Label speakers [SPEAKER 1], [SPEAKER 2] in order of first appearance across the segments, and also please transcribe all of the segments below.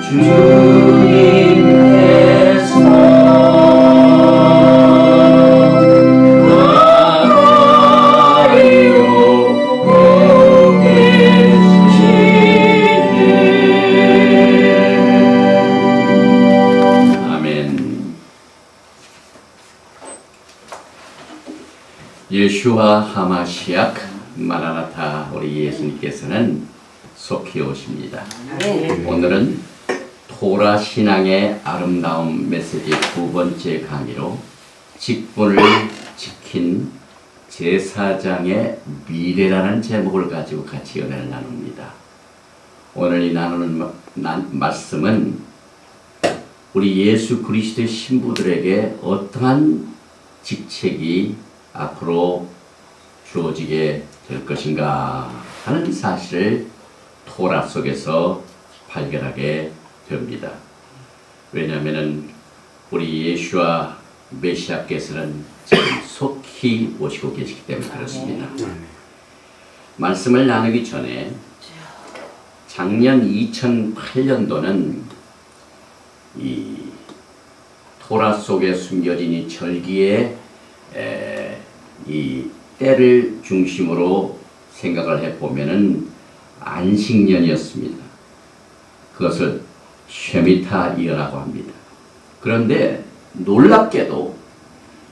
[SPEAKER 1] 주님께서 나라요 오고 계시네. 아멘. 예슈와 하마시약 마라나타 우리 예수님께서는 속히 오십니다. 오늘은 토라 신앙의 아름다운 메시지 두 번째 강의로 직분을 지킨 제사장의 미래라는 제목을 가지고 같이 연애를 나눕니다. 오늘 이 나누는 말씀은 우리 예수 그리스도의 신부들에게 어떠한 직책이 앞으로 주어지게 될 것인가 하는 사실을 토라 속에서 발견하게 됩니다. 왜냐하면 우리 예수와 메시아께서는 지금 속히 오시고 계시기 때문에 그렇습니다. 말씀을 나누기 전에 작년 2008년도는 이 토라 속에 숨겨진 이 절기의 이 때를 중심으로 생각을 해보면은 안식년이었습니다. 그것을 쉐미타이어라고 합니다. 그런데 놀랍게도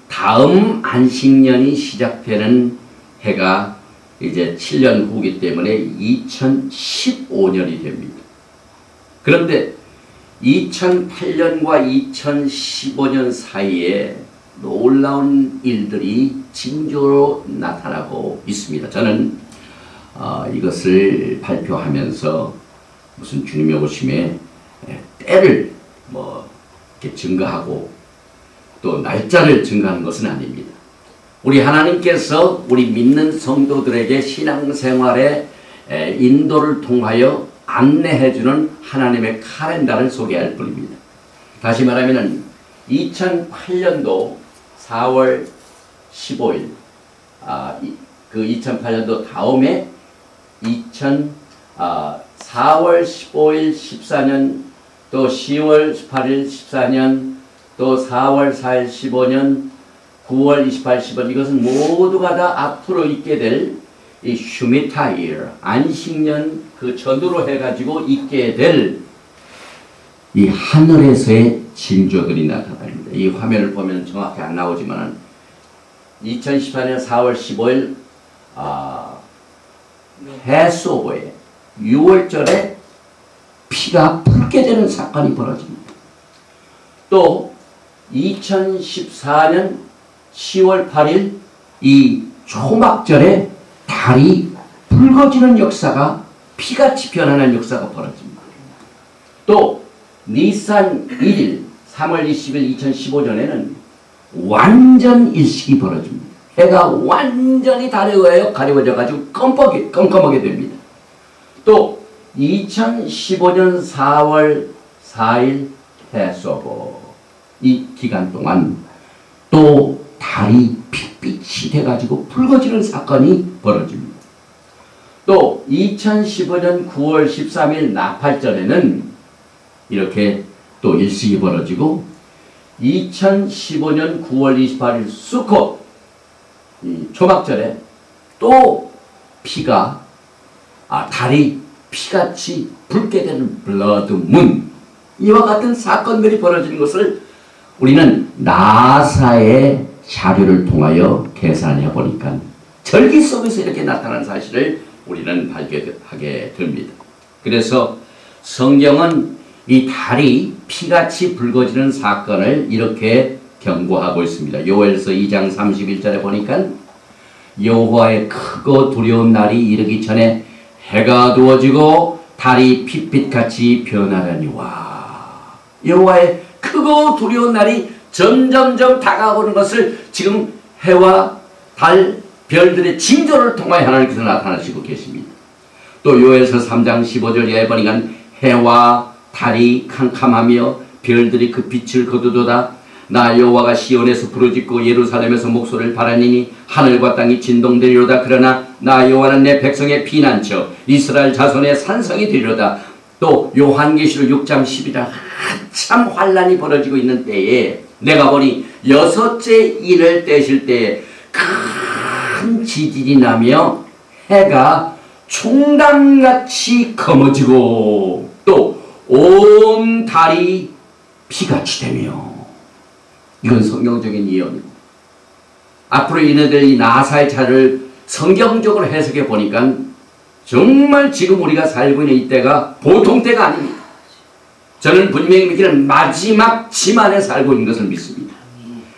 [SPEAKER 1] 다음 안식년이 시작되는 해가 이제 7년 후기 때문에 2015년이 됩니다. 그런데 2008년과 2015년 사이에 놀라운 일들이 징조로 나타나고 있습니다. 저는 이것을 발표하면서 무슨 주님의 오심에 때를 이렇게 증거하고 또 날짜를 증거하는 것은 아닙니다. 우리 하나님께서 우리 믿는 성도들에게 신앙생활의 인도를 통하여 안내해주는 하나님의 카렌다를 소개할 뿐입니다. 다시 말하면 2008년도 4월 15일 그 2008년도 다음에 4월 15일 14년 또 10월 18일 14년 또 4월 4일 15년 9월 28, 15년 이것은 모두가 다 앞으로 있게 될 이 슈미타이어 안식년 그 전후로 해가지고 있게 될 이 하늘에서의 징조들이 나타납니다. 이 화면을 보면 정확히 안 나오지만 2018년 4월 15일 패스오버에 6월절에 피가 붉게 되는 사건이 벌어집니다. 또 2014년 10월 8일 이 초막절에 달이 붉어지는 역사가 피같이 변하는 역사가 벌어집니다. 또 니산 1일 3월 20일 2015년에는 완전 일식이 벌어집니다. 해가 완전히 달에 의하여 가려워져 가지고 껌껌하게 됩니다. 또 2015년 4월 4일 패스오버 이 기간 동안 또 달이 핏빛이 돼가지고 붉어지는 사건이 벌어집니다. 또 2015년 9월 13일 나팔절에는 이렇게 또 일식이 벌어지고 2015년 9월 28일 수콧 초막절에 또 피가 달이 피같이 붉게 되는 블러드문 이와 같은 사건들이 벌어지는 것을 우리는 나사의 자료를 통하여 계산해 보니까 절기 속에서 이렇게 나타난 사실을 우리는 발견하게 됩니다. 그래서 성경은 이 달이 피같이 붉어지는 사건을 이렇게 경고하고 있습니다. 요엘서 2장 31절에 보니까 여호와의 크고 두려운 날이 이르기 전에 해가 두어지고 달이 핏빛같이 변하려니와 여호와의 크고 두려운 날이 점점점 다가오는 것을 지금 해와 달, 별들의 징조를 통하여 하나님께서 나타나시고 계십니다. 또 요엘서 3장 15절 이하에 보니까 해와 달이 캄캄하며 별들이 그 빛을 거두도다. 나 여호와가 시온에서 부르짖고 예루살렘에서 목소리를 바라니니 하늘과 땅이 진동되리로다. 그러나 나 여호와는 내 백성의 피난처 이스라엘 자손의 산성이 되리로다. 또 요한계시록 6장 10이라 한참 환란이 벌어지고 있는 때에 내가 보니 여섯째 인을 떼실 때에 큰 지진이 나며 해가 총당같이 검어지고 또 온 달이 피같이 되며, 이건 성경적인 예언이고, 앞으로 이네들 이 나사의 차를 성경적으로 해석해 보니까 정말 지금 우리가 살고 있는 이때가 보통 때가 아닙니다. 저는 분명히 믿기는 마지막 지만에 살고 있는 것을 믿습니다.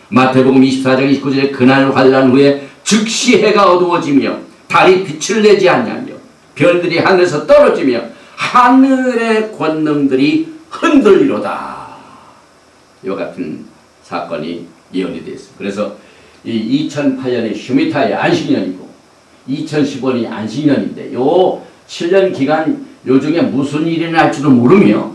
[SPEAKER 1] 마태복음 24장 29절에 그날 환란 후에 즉시 해가 어두워지며 달이 빛을 내지 않냐며 별들이 하늘에서 떨어지며 하늘의 권능들이 흔들리로다. 이와 같은 사건이 예언이 되었습니다. 그래서 이 2008년이 슈미타의 안식년이고 2015년이 안식년인데 요 7년 기간 요 중에 무슨 일이 날지도 모르며,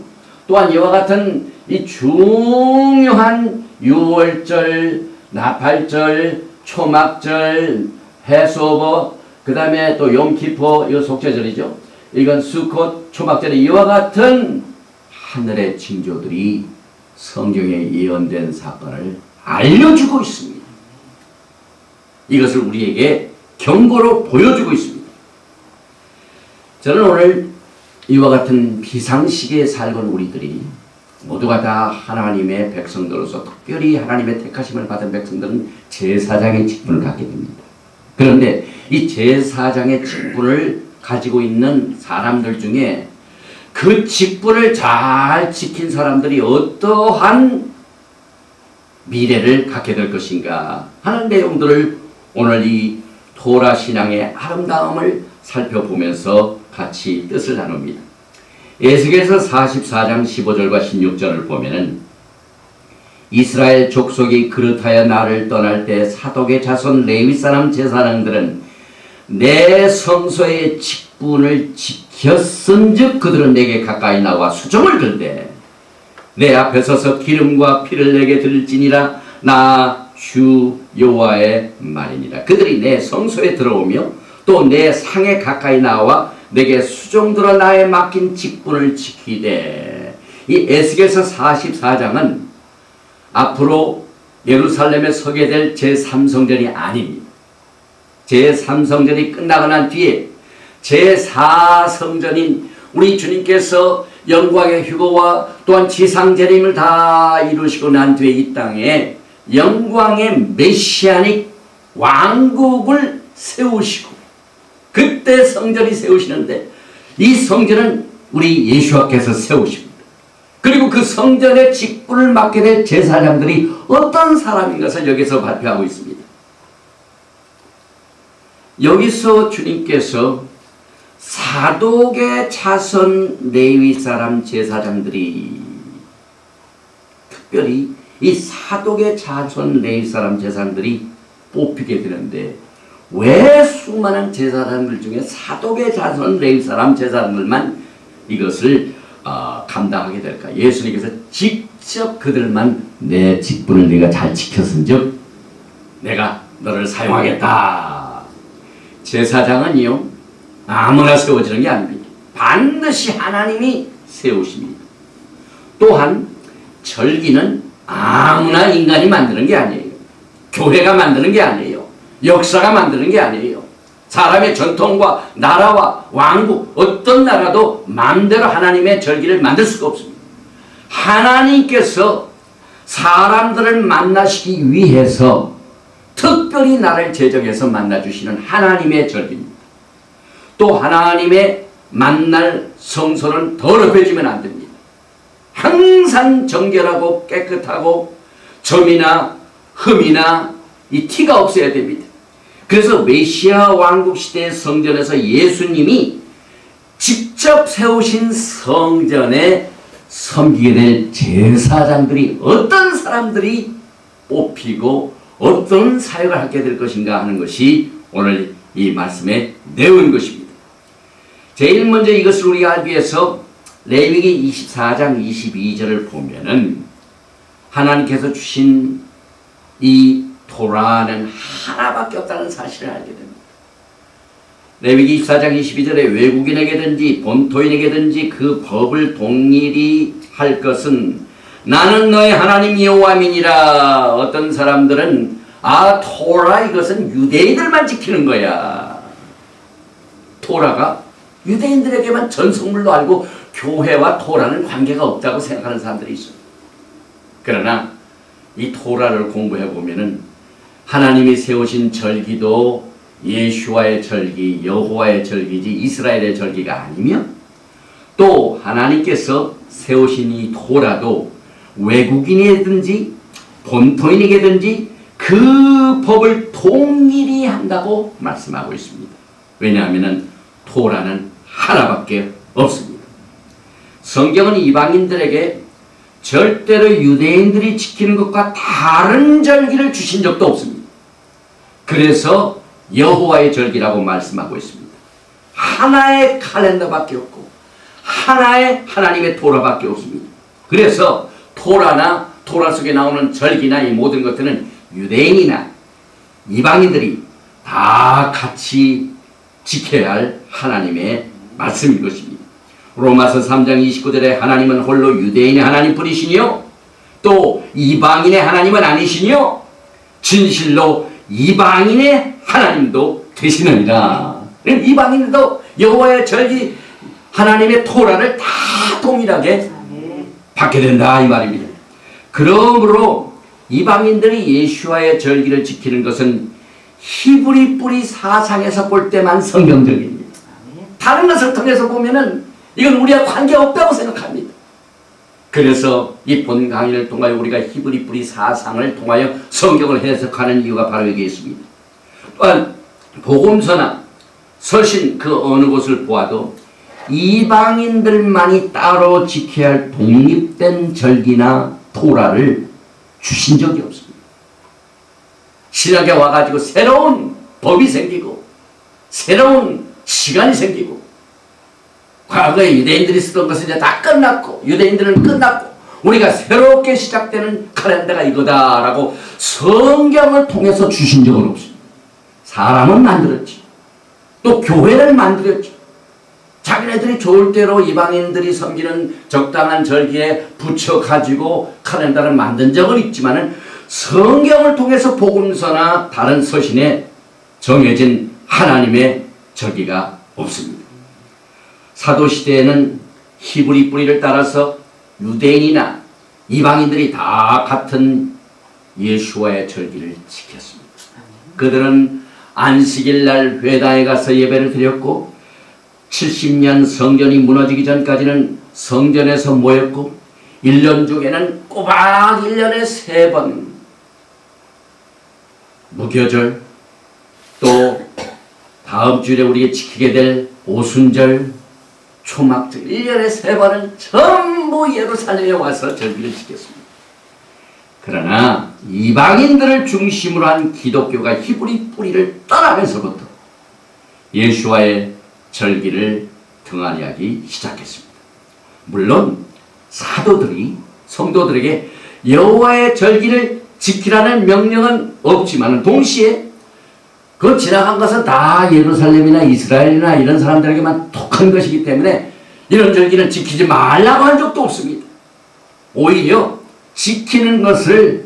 [SPEAKER 1] 또한 이와 같은 이 중요한 6월절, 나팔절, 초막절, 해수오버, 그 다음에 또 염키포, 이 속죄절이죠. 이건 수콧, 초막절에 이와 같은 하늘의 징조들이 성경에 예언된 사건을 알려주고 있습니다. 이것을 우리에게 경고로 보여주고 있습니다. 저는 오늘 이와 같은 비상시기에 살고 있는 우리들이 모두가 다 하나님의 백성들로서, 특별히 하나님의 택하심을 받은 백성들은 제사장의 직분을 갖게 됩니다. 그런데 이 제사장의 직분을 가지고 있는 사람들 중에 그 직분을 잘 지킨 사람들이 어떠한 미래를 갖게 될 것인가 하는 내용들을 오늘 이 토라 신앙의 아름다움을 살펴보면서 같이 뜻을 나눕니다. 에스겔서 44장 15절과 16절을 보면은 이스라엘 족속이 그릇하여 나를 떠날 때 사독의 자손 레위 사람 제사장들은 내 성소의 직분을 지켰은즉 그들은 내게 가까이 나와 수종을 들되 내 앞에 서서 기름과 피를 내게 드릴지니라. 나 주 여호와의 말이니라. 그들이 내 성소에 들어오며 또 내 상에 가까이 나와 내게 수종들어 나의 맡긴 직분을 지키되. 이 에스겔서 44장은 앞으로 예루살렘에 서게 될 제3성전이 아닙니다. 제3성전이 끝나고 난 뒤에 제4성전인 우리 주님께서 영광의 휴거와 또한 지상재림을 다 이루시고 난 뒤에 이 땅에 영광의 메시아닉 왕국을 세우시고, 그때 성전이 세우시는데 이 성전은 우리 예수께서 세우십니다. 그리고 그 성전의 직분을 맡게 될 제사장들이 어떤 사람인 것을 여기서 발표하고 있습니다. 여기서 주님께서 사독의 자손 레위 사람 제사장들이, 특별히 이 사독의 자손 레위 사람 제사장들이 뽑히게 되는데, 왜 수많은 제사장들 중에 사독의 자손 레위 사람 제사장들만 이것을 감당하게 될까? 예수님께서 직접 그들만 내 직분을 네가 잘 지켰은즉 내가 너를 사용하겠다. 제사장은요 아무나 세워지는 게 아닙니다. 반드시 하나님이 세우십니다. 또한 절기는 아무나 인간이 만드는 게 아니에요. 교회가 만드는 게 아니에요. 역사가 만드는 게 아니에요. 사람의 전통과 나라와 왕국, 어떤 나라도 마음대로 하나님의 절기를 만들 수가 없습니다. 하나님께서 사람들을 만나시기 위해서 특별히 나를 제정해서 만나주시는 하나님의 절기입니다. 또 하나님의 만날 성소는 더럽혀지면 안 됩니다. 항상 정결하고 깨끗하고 점이나 흠이나 이 티가 없어야 됩니다. 그래서 메시아 왕국 시대의 성전에서 예수님이 직접 세우신 성전에 섬기게 될 제사장들이 어떤 사람들이 뽑히고 어떤 사역을 하게 될 것인가 하는 것이 오늘 이 말씀의 내용인 것입니다. 제일 먼저 이것을 우리가 알기 위해서 레위기 24장 22절을 보면은 하나님께서 주신 이 토라는 하나밖에 없다는 사실을 알게 됩니다. 레위기 24장 22절에 외국인에게든지 본토인에게든지 그 법을 동일히 할 것은 나는 너의 하나님 여호와민이라. 어떤 사람들은 토라 이것은 유대인들만 지키는 거야. 토라가 유대인들에게만 전성물로 알고 교회와 토라는 관계가 없다고 생각하는 사람들이 있어요. 그러나 이 토라를 공부해 보면은 하나님이 세우신 절기도 예수와의 절기, 여호와의 절기지 이스라엘의 절기가 아니며, 또 하나님께서 세우신 이 토라도 외국인이든지 본토인에게든지 그 법을 동일히 한다고 말씀하고 있습니다. 왜냐하면 토라는 하나밖에 없습니다. 성경은 이방인들에게 절대로 유대인들이 지키는 것과 다른 절기를 주신 적도 없습니다. 그래서 여호와의 절기라고 말씀하고 있습니다. 하나의 칼렌더밖에 없고 하나의 하나님의 토라밖에 없습니다. 그래서 토라나 토라 속에 나오는 절기나 이 모든 것들은 유대인이나 이방인들이 다 같이 지켜야 할 하나님의 말씀인 것입니다. 로마서 3장 29절에 하나님은 홀로 유대인의 하나님뿐이시니요 또 이방인의 하나님은 아니시니요 진실로 이방인의 하나님도 되시느니라. 이방인들도 여호와의 절기 하나님의 토라를 다 동일하게 받게 된다 이 말입니다. 그러므로 이방인들이 예수와의 절기를 지키는 것은 히브리 뿌리 사상에서 볼 때만 성경적입니다. 다른 것을 통해서 보면은 이건 우리와 관계없다고 생각합니다. 그래서 이 본 강의를 통하여 우리가 히브리 뿌리 사상을 통하여 성경을 해석하는 이유가 바로 여기에 있습니다. 또한 복음서나 서신 그 어느 곳을 보아도 이방인들만이 따로 지켜야 할 독립된 절기나 토라를 주신 적이 없습니다. 신약에 와가지고 새로운 법이 생기고 새로운 시간이 생기고, 과거에 유대인들이 쓰던 것은 이제 다 끝났고 유대인들은 끝났고 우리가 새롭게 시작되는 칼렌더가 이거다라고 성경을 통해서 주신 적은 없습니다. 사람은 만들었지, 또 교회를 만들었지. 자기네들이 좋을 대로 이방인들이 섬기는 적당한 절기에 붙여가지고 칼렌더를 만든 적은 있지만은 성경을 통해서 복음서나 다른 서신에 정해진 하나님의 절기가 없습니다. 사도시대에는 히브리 뿌리를 따라서 유대인이나 이방인들이 다 같은 예수와의 절기를 지켰습니다. 그들은 안식일날 회당에 가서 예배를 드렸고 70년 성전이 무너지기 전까지는 성전에서 모였고 1년 중에는 꼬박 1년에 3번 무교절, 또 다음 주일에 우리가 지키게 될 오순절, 초막절 1년에 3번은 전부 예루살렘에 와서 절기를 지켰습니다. 그러나 이방인들을 중심으로 한 기독교가 히브리 뿌리를 떠나면서부터 예수와의 절기를 등한히하기 시작했습니다. 물론 사도들이 성도들에게 여호와의 절기를 지키라는 명령은 없지만 동시에 그 지나간 것은 다 예루살렘이나 이스라엘이나 이런 사람들에게만 독한 것이기 때문에 이런 절기는 지키지 말라고 한 적도 없습니다. 오히려 지키는 것을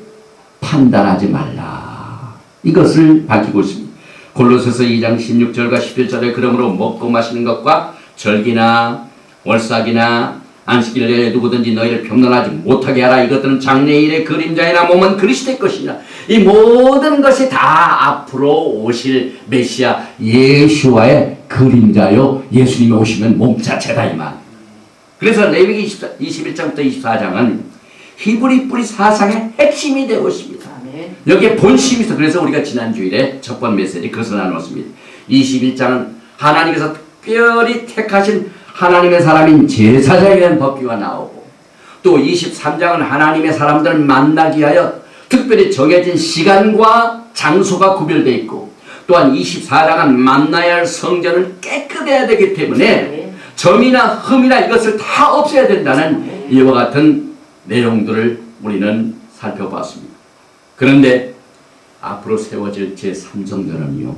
[SPEAKER 1] 판단하지 말라, 이것을 밝히고 있습니다. 골로새서 2장 16절과 17절에 그러므로 먹고 마시는 것과 절기나 월삭이나 안식일에 누구든지 너희를 평론하지 못하게 하라. 이것들은 장래일의 그림자이나 몸은 그리스도의 것이니라. 이 모든 것이 다 앞으로 오실 메시아 예수와의 그림자요, 예수님이 오시면 몸 자체다 이 말. 그래서 레위기 21장부터 24장은 히브리 뿌리 사상의 핵심이 되고 있습니다. 여기에 본심이 있어. 그래서 우리가 지난 주일에 첫 번 메시지 그것을 나눴습니다. 21장은 하나님께서 특별히 택하신 하나님의 사람인 제사장에 대한 법규가 나오고, 또 23장은 하나님의 사람들을 만나기 위하여 특별히 정해진 시간과 장소가 구별되어 있고, 또한 24장은 만나야 할 성전은 깨끗해야 되기 때문에 점이나 흠이나 이것을 다 없애야 된다는 이와 같은 내용들을 우리는 살펴봤습니다. 그런데 앞으로 세워질 제3성전은요,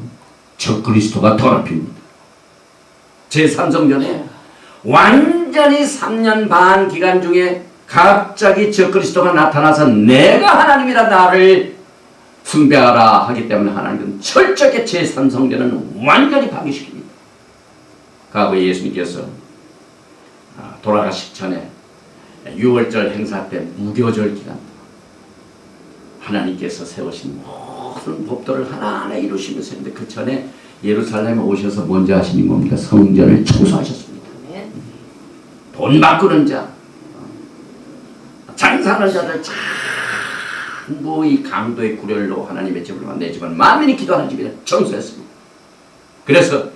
[SPEAKER 1] 적그리스도가 더럽힙니다. 제3성전에 완전히 3년 반 기간 중에 갑자기 적그리스도가 나타나서 내가 하나님이라 나를 숭배하라 하기 때문에 하나님은 철저하게 제3성전은 완전히 파괴시킵니다. 과거에 예수님께서 돌아가시기 전에 6월절 행사 때 무교절 기간 하나님께서 세우신 모든 법도를 하나하나 이루시면서 했는데 그 전에 예루살렘에 오셔서 먼저 하신 게 뭡니까? 성전을 청소하셨습니다. 돈 바꾸는 자, 장사하는 자들 전부 이 강도의 구렬로 하나님의 집을 내 집은 만민이 기도하는 집이라 청소했습니다. 그래서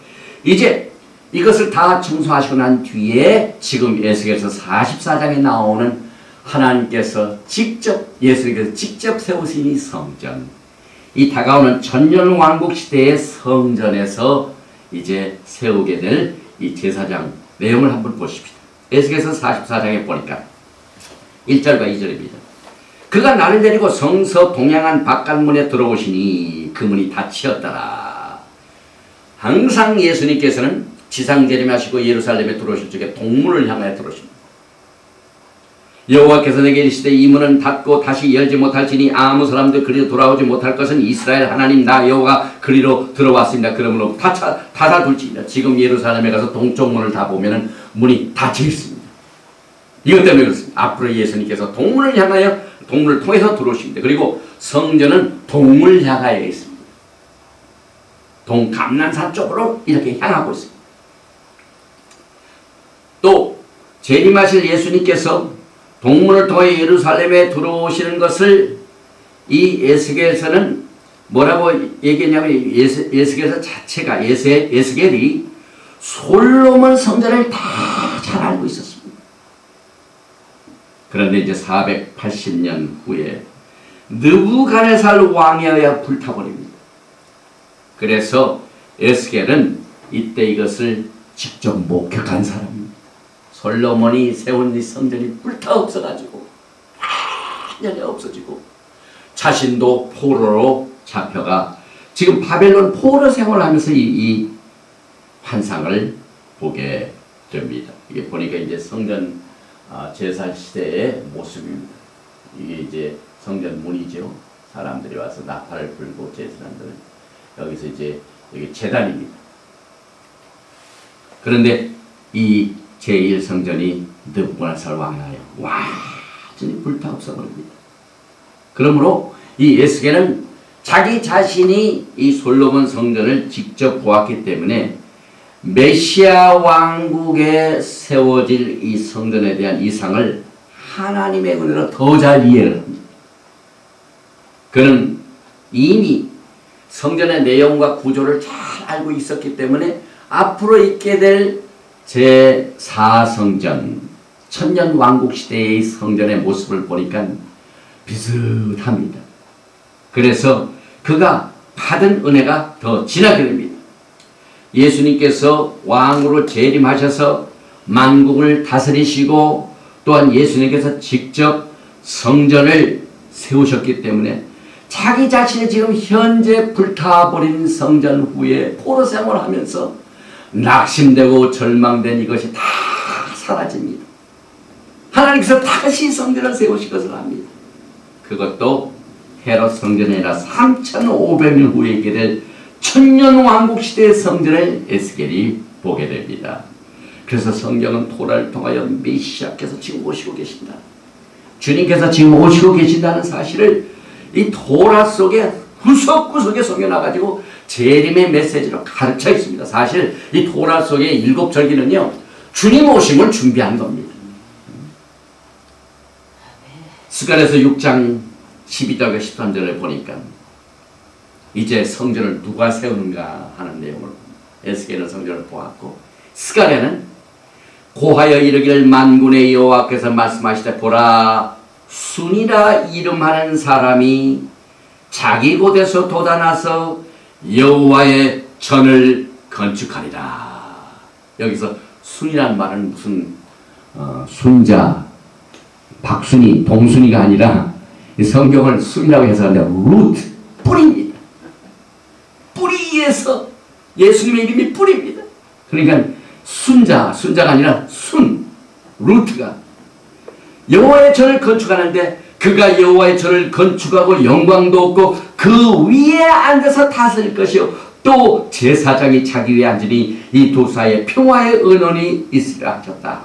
[SPEAKER 1] 이제 이것을 다 청소하시고 난 뒤에 지금 에스겔서 44장에 나오는 하나님께서 직접 예수님께서 직접 세우신 이 성전, 이 다가오는 천년왕국 시대의 성전에서 이제 세우게 될 이 제사장 내용을 한번 보십시다. 에스겔서 44장에 보니까 1절과 2절입니다. 그가 나를 데리고 성서 동양한 바깥문에 들어오시니 그 문이 닫히었더라. 항상 예수님께서는 지상 재림하시고 예루살렘에 들어오실 적에 동문을 향하여 들어오십니다. 여호와께서 내게 이르시되 이 문은 닫고 다시 열지 못할지니 아무 사람도 그리로 돌아오지 못할 것은 이스라엘 하나님 나 여호와가 그리로 들어왔습니다. 그러므로 닫아둘지니라. 지금 예루살렘에 가서 동쪽 문을 다 보면은 문이 닫혀 있습니다. 이것 때문에 그렇습니다. 앞으로 예수님께서 동문을 향하여 동문을 통해서 들어오십니다. 그리고 성전은 동을 향하여 있습니다. 동감난산 쪽으로 이렇게 향하고 있습니다. 또 재림하실 예수님께서 동문을 통해 예루살렘에 들어오시는 것을 이 에스겔서는 뭐라고 얘기했냐면 에스겔서 자체가 에스겔이 솔로몬 성전을 다 잘 알고 있었습니다. 그런데 이제 480년 후에 느부갓네살 왕에 의해 불타버립니다. 그래서 에스겔은 이때 이것을 직접 목격한 사람입니다. 솔로몬이 세운 이 성전이 불타 없어가지고 완전히 없어지고 자신도 포로로 잡혀가 지금 바벨론 포로 생활하면서 이 환상을 보게 됩니다. 이게 보니까 이제 성전 제사 시대의 모습입니다. 이게 이제 성전 문이죠. 사람들이 와서 나팔을 불고 제사장들은 여기서 이제 여기 제단입니다. 그런데 이 제1성전이 느부갓네살 왕하여 완전히 불타 없어버립니다. 그러므로 이 에스겔은 자기 자신이 이 솔로몬 성전을 직접 보았기 때문에 메시아 왕국에 세워질 이 성전에 대한 이상을 하나님의 은혜로 더 잘 이해를 합니다. 그는 이미 성전의 내용과 구조를 잘 알고 있었기 때문에 앞으로 있게 될 제4성전 천년왕국시대의 성전의 모습을 보니까 비슷합니다. 그래서 그가 받은 은혜가 더 진하게 됩니다. 예수님께서 왕으로 재림하셔서 만국을 다스리시고 또한 예수님께서 직접 성전을 세우셨기 때문에 자기 자신이 지금 현재 불타버린 성전 후에 포로 생활하면서 낙심되고 절망된 이것이 다 사라집니다. 하나님께서 다시 성전을 세우실 것을 합니다. 그것도 헤롯 성전이 아니라 3500년 후에 있게 될 천년왕국시대의 성전을 에스겔이 보게 됩니다. 그래서 성경은 토라를 통하여 메시아께서 지금 오시고 계신다. 주님께서 지금 오시고 계신다는 사실을 이 토라 속에 구석구석에 숨겨놔가지고 재림의 메시지로 가르쳐 있습니다. 사실 이 토라 속의 7절기는요 주님 오심을 준비한 겁니다. 스가랴서 6장 12절과 13절을 보니까 이제 성전을 누가 세우는가 하는 내용을 에스겔은 성전을 보았고 스가랴는 고하여 이르기를 만군의 여호와께서 말씀하시되 보라 순이라 이름하는 사람이 자기 곳에서 돋아나서 여호와의 전을 건축하리라. 여기서 순이란 말은 무슨 순자 박순이 동순이가 아니라 이 성경을 순이라고 해석하는데 루트 뿌리입니다. 뿌리에서 예수님의 이름이 뿌리입니다. 그러니까 순자가 아니라 루트가 여호와의 전을 건축하는데 그가 여호와의 전을 건축하고 영광도 없고 그 위에 앉아서 다스릴 것이요 또 제사장이 자기 위에 앉으니 이 두 사이에 평화의 언원이 있으리라 하셨다.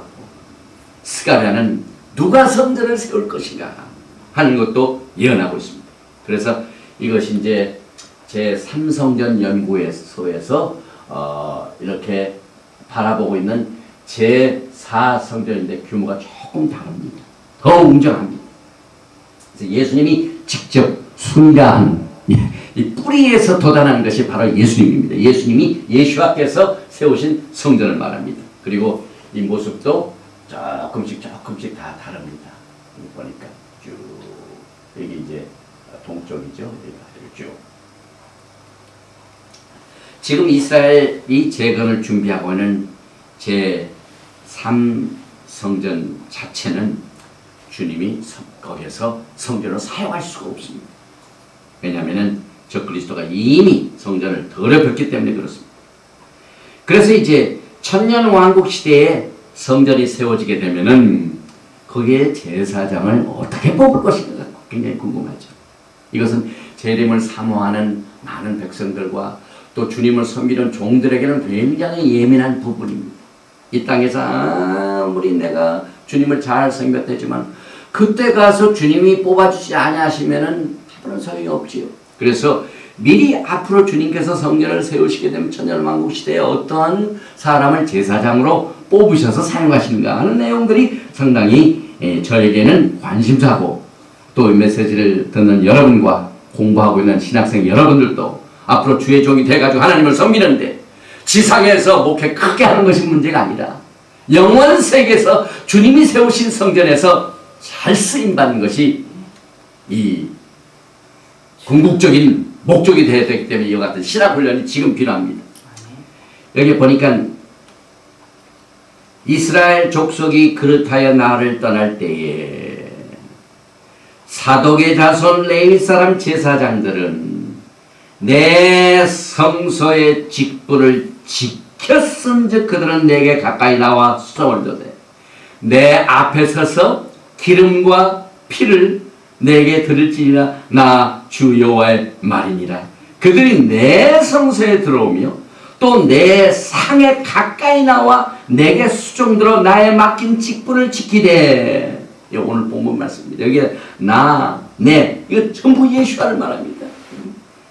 [SPEAKER 1] 스가랴는 누가 성전을 세울 것인가 하는 것도 예언하고 있습니다. 그래서 이것이 이제 제3성전 연구소에서 이렇게 바라보고 있는 제4성전인데 규모가 조금 다릅니다. 더 웅장합니다. 그래서 예수님이 직접 순가한 이 뿌리에서 돋아나는 것이 바로 예수님입니다. 예수님이 예수와께서 세우신 성전을 말합니다. 그리고 이 모습도 조금씩 다 다릅니다. 보니까 쭉 여기 이제 동쪽이죠. 여기 쭉. 지금 이스라엘이 재건을 준비하고 있는 제3성전 자체는 주님이 거기에서 성전을 사용할 수가 없습니다. 왜냐하면 적그리스도가 이미 성전을 더럽혔기 때문에 그렇습니다. 그래서 이제 천년왕국 시대에 성전이 세워지게 되면은 거기에 제사장을 어떻게 뽑을 것인가 굉장히 궁금하죠. 이것은 재림을 사모하는 많은 백성들과 또 주님을 섬기는 종들에게는 굉장히 예민한 부분입니다. 이 땅에서 아무리 내가 주님을 잘 섬겼다지만 그때 가서 주님이 뽑아주지 아니하시면은 아무런 소용이 없지요. 그래서 미리 앞으로 주님께서 성전을 세우시게 되면 천년왕국 시대에 어떠한 사람을 제사장으로 뽑으셔서 사용하시는가 하는 내용들이 상당히 저에게는 관심사고 또 이 메시지를 듣는 여러분과 공부하고 있는 신학생 여러분들도 앞으로 주의 종이 돼가지고 하나님을 섬기는데 지상에서 목회 크게 하는 것이 문제가 아니라 영원 세계에서 주님이 세우신 성전에서 잘 쓰임받는 것이 이 궁극적인 목적이 되어야 되기 때문에 이와 같은 신학훈련이 지금 필요합니다. 여기 보니까 이스라엘 족속이 그릇하여 나를 떠날 때에 사독의 자손 레위 사람 제사장들은 내 성소의 직분을 지켰은즉 그들은 내게 가까이 나와 수종을 드되 내 앞에 서서 기름과 피를 내게 드릴지니라 나 주 여호와의 말이니라. 그들이 내 성소에 들어오며 또 내 상에 가까이 나와 내게 수종들어 나의 맡긴 직분을 지키되. 오늘 본문 말씀입니다. 여기에 나, 내 이거 전부 예수와를 말합니다.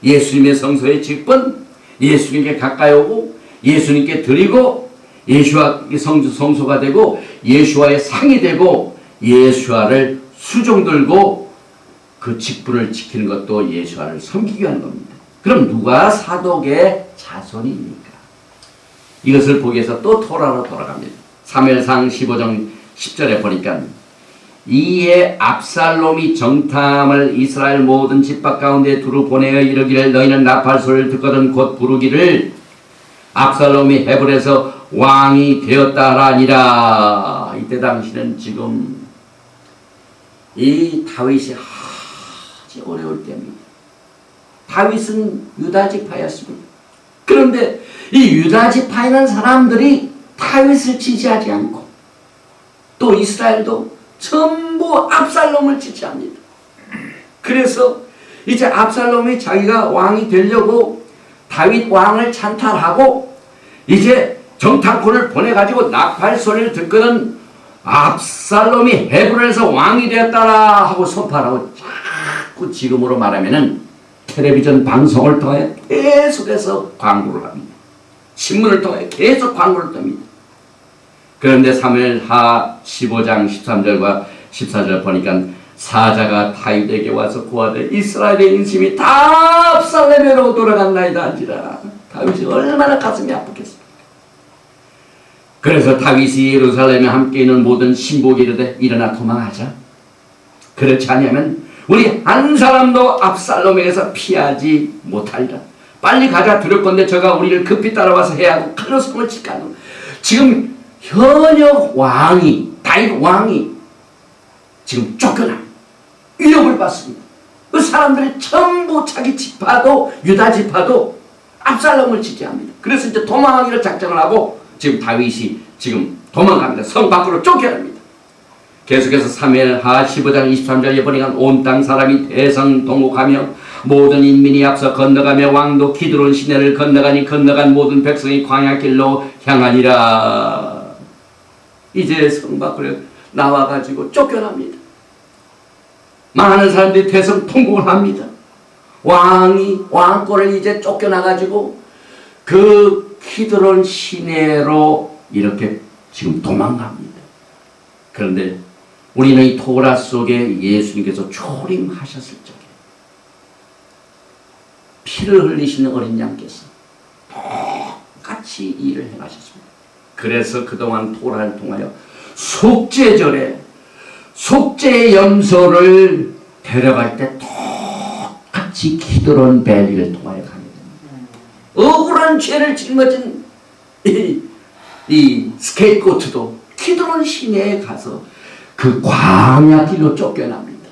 [SPEAKER 1] 예수님의 성소의 직분, 예수님께 가까이 오고 예수님께 드리고 예수와 성소가 되고 예수와의 상이 되고 예수와를 수종들고 그 직분을 지키는 것도 예수와를 섬기기 위한 겁니다. 그럼 누가 사독의 자손입니까? 이것을 보기 위해서 또 토라로 돌아갑니다. 사무엘상 15장 10절에 보니까 이에 압살롬이 정탐을 이스라엘 모든 집밖 가운데 두루 보내어 이르기를 너희는 나팔 소리를 듣거든 곧 부르기를 압살롬이 헤브론에서 왕이 되었다 하니라. 이때 당시는 지금 이 다윗이 아주 어려울 때입니다. 다윗은 유다지파였습니다. 그런데 이 유다지파에 있는 사람들이 다윗을 지지하지 않고 또 이스라엘도 전부 압살롬을 지지합니다. 그래서 이제 압살롬이 자기가 왕이 되려고 다윗 왕을 찬탈하고 이제 정탐꾼을 보내가지고 나팔 소리를 듣거든 압살롬이 헤브론에서 왕이 되었다라 하고 선포하고 자꾸 지금으로 말하면은 텔레비전 방송을 통해 계속해서 광고를 합니다. 신문을 통해 계속 광고를 뜹니다. 그런데 사무엘하 15장 13절과 14절 보니까 사자가 다윗에게 와서 고하되 이스라엘의 인심이 다 압살롬으로 돌아간나이다 한지라. 다윗이 얼마나 가슴이 아프겠습니까? 그래서 다윗이 예루살렘에 함께 있는 모든 신복이 이르되 일어나 도망하자. 그렇지 않으면 우리 한 사람도 압살롬에게서 피하지 못하리라. 빨리 가자. 두렵건대 저가 우리를 급히 따라와서 해야 하고 칼로 손을 칠까노. 지금 현역 왕이 다윗 왕이 지금 쫓겨나 위협을 받습니다. 그 사람들이 전부 자기 지파도 유다 지파도 압살롬을 지지합니다. 그래서 이제 도망하기를 작정을 하고 지금 다윗이 지금 도망갑니다. 성 밖으로 쫓겨납니다. 계속해서 사무엘하 15장 23절에 보니까 온 땅 사람이 대성동곡하며 모든 인민이 앞서 건너가며 왕도 기드론 시내를 건너가니 건너간 모든 백성이 광야길로 향하니라. 이제 성 밖으로 나와가지고 쫓겨납니다. 많은 사람들이 대성통곡을 합니다. 왕이 왕권을 이제 쫓겨나가지고 그 키드론 시내로 이렇게 지금 도망갑니다. 그런데 우리는 이 토라 속에 예수님께서 초림하셨을 적에 피를 흘리시는 어린 양께서 똑같이 일을 행하셨습니다. 그래서 그동안 토라를 통하여 속죄절에 속죄의 염소를 데려갈 때 똑같이 키드론 밸리를 통하여 가게 됩니다. 억울한 죄를 짊어진 이 스케이트고트도 키드론 시내에 가서 그 광야길로 쫓겨납니다.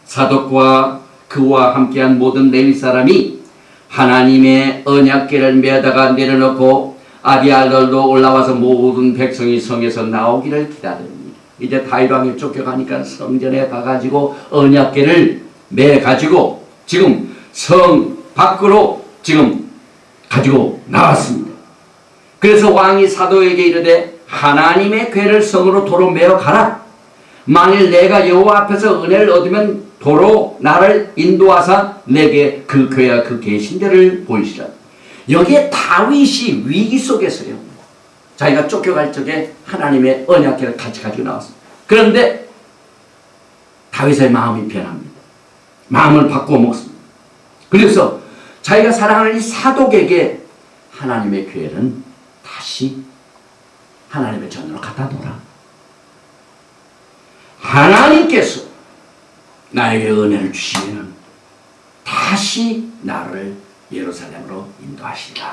[SPEAKER 1] 사독과 그와 함께한 모든 레위 사람이 하나님의 언약궤를 메다가 내려놓고 아비알들도 올라와서 모든 백성이 성에서 나오기를 기다립니다. 이제 다윗 왕이 쫓겨가니까 성전에 가가지고 언약궤를 메가지고 지금 성 밖으로 지금 가지고 나왔습니다. 그래서 왕이 사도에게 이르되 하나님의 궤를 성으로 도로 메어 가라. 만일 내가 여호와 앞에서 은혜를 얻으면 도로 나를 인도하사 내게 그 궤와 그 계신대를 보이시라. 여기에 다윗이 위기 속에서요, 자기가 쫓겨갈 적에 하나님의 언약궤를 같이 가지고 나왔습니다. 그런데 다윗의 마음이 변합니다. 마음을 바꾸어 먹습니다. 그래서 자기가 사랑하는 이 사독에게 하나님의 궤는 다시 하나님의 전으로 갖다 놓으라. 하나님께서 나에게 은혜를 주시면 다시 나를 예루살렘으로 인도하시라.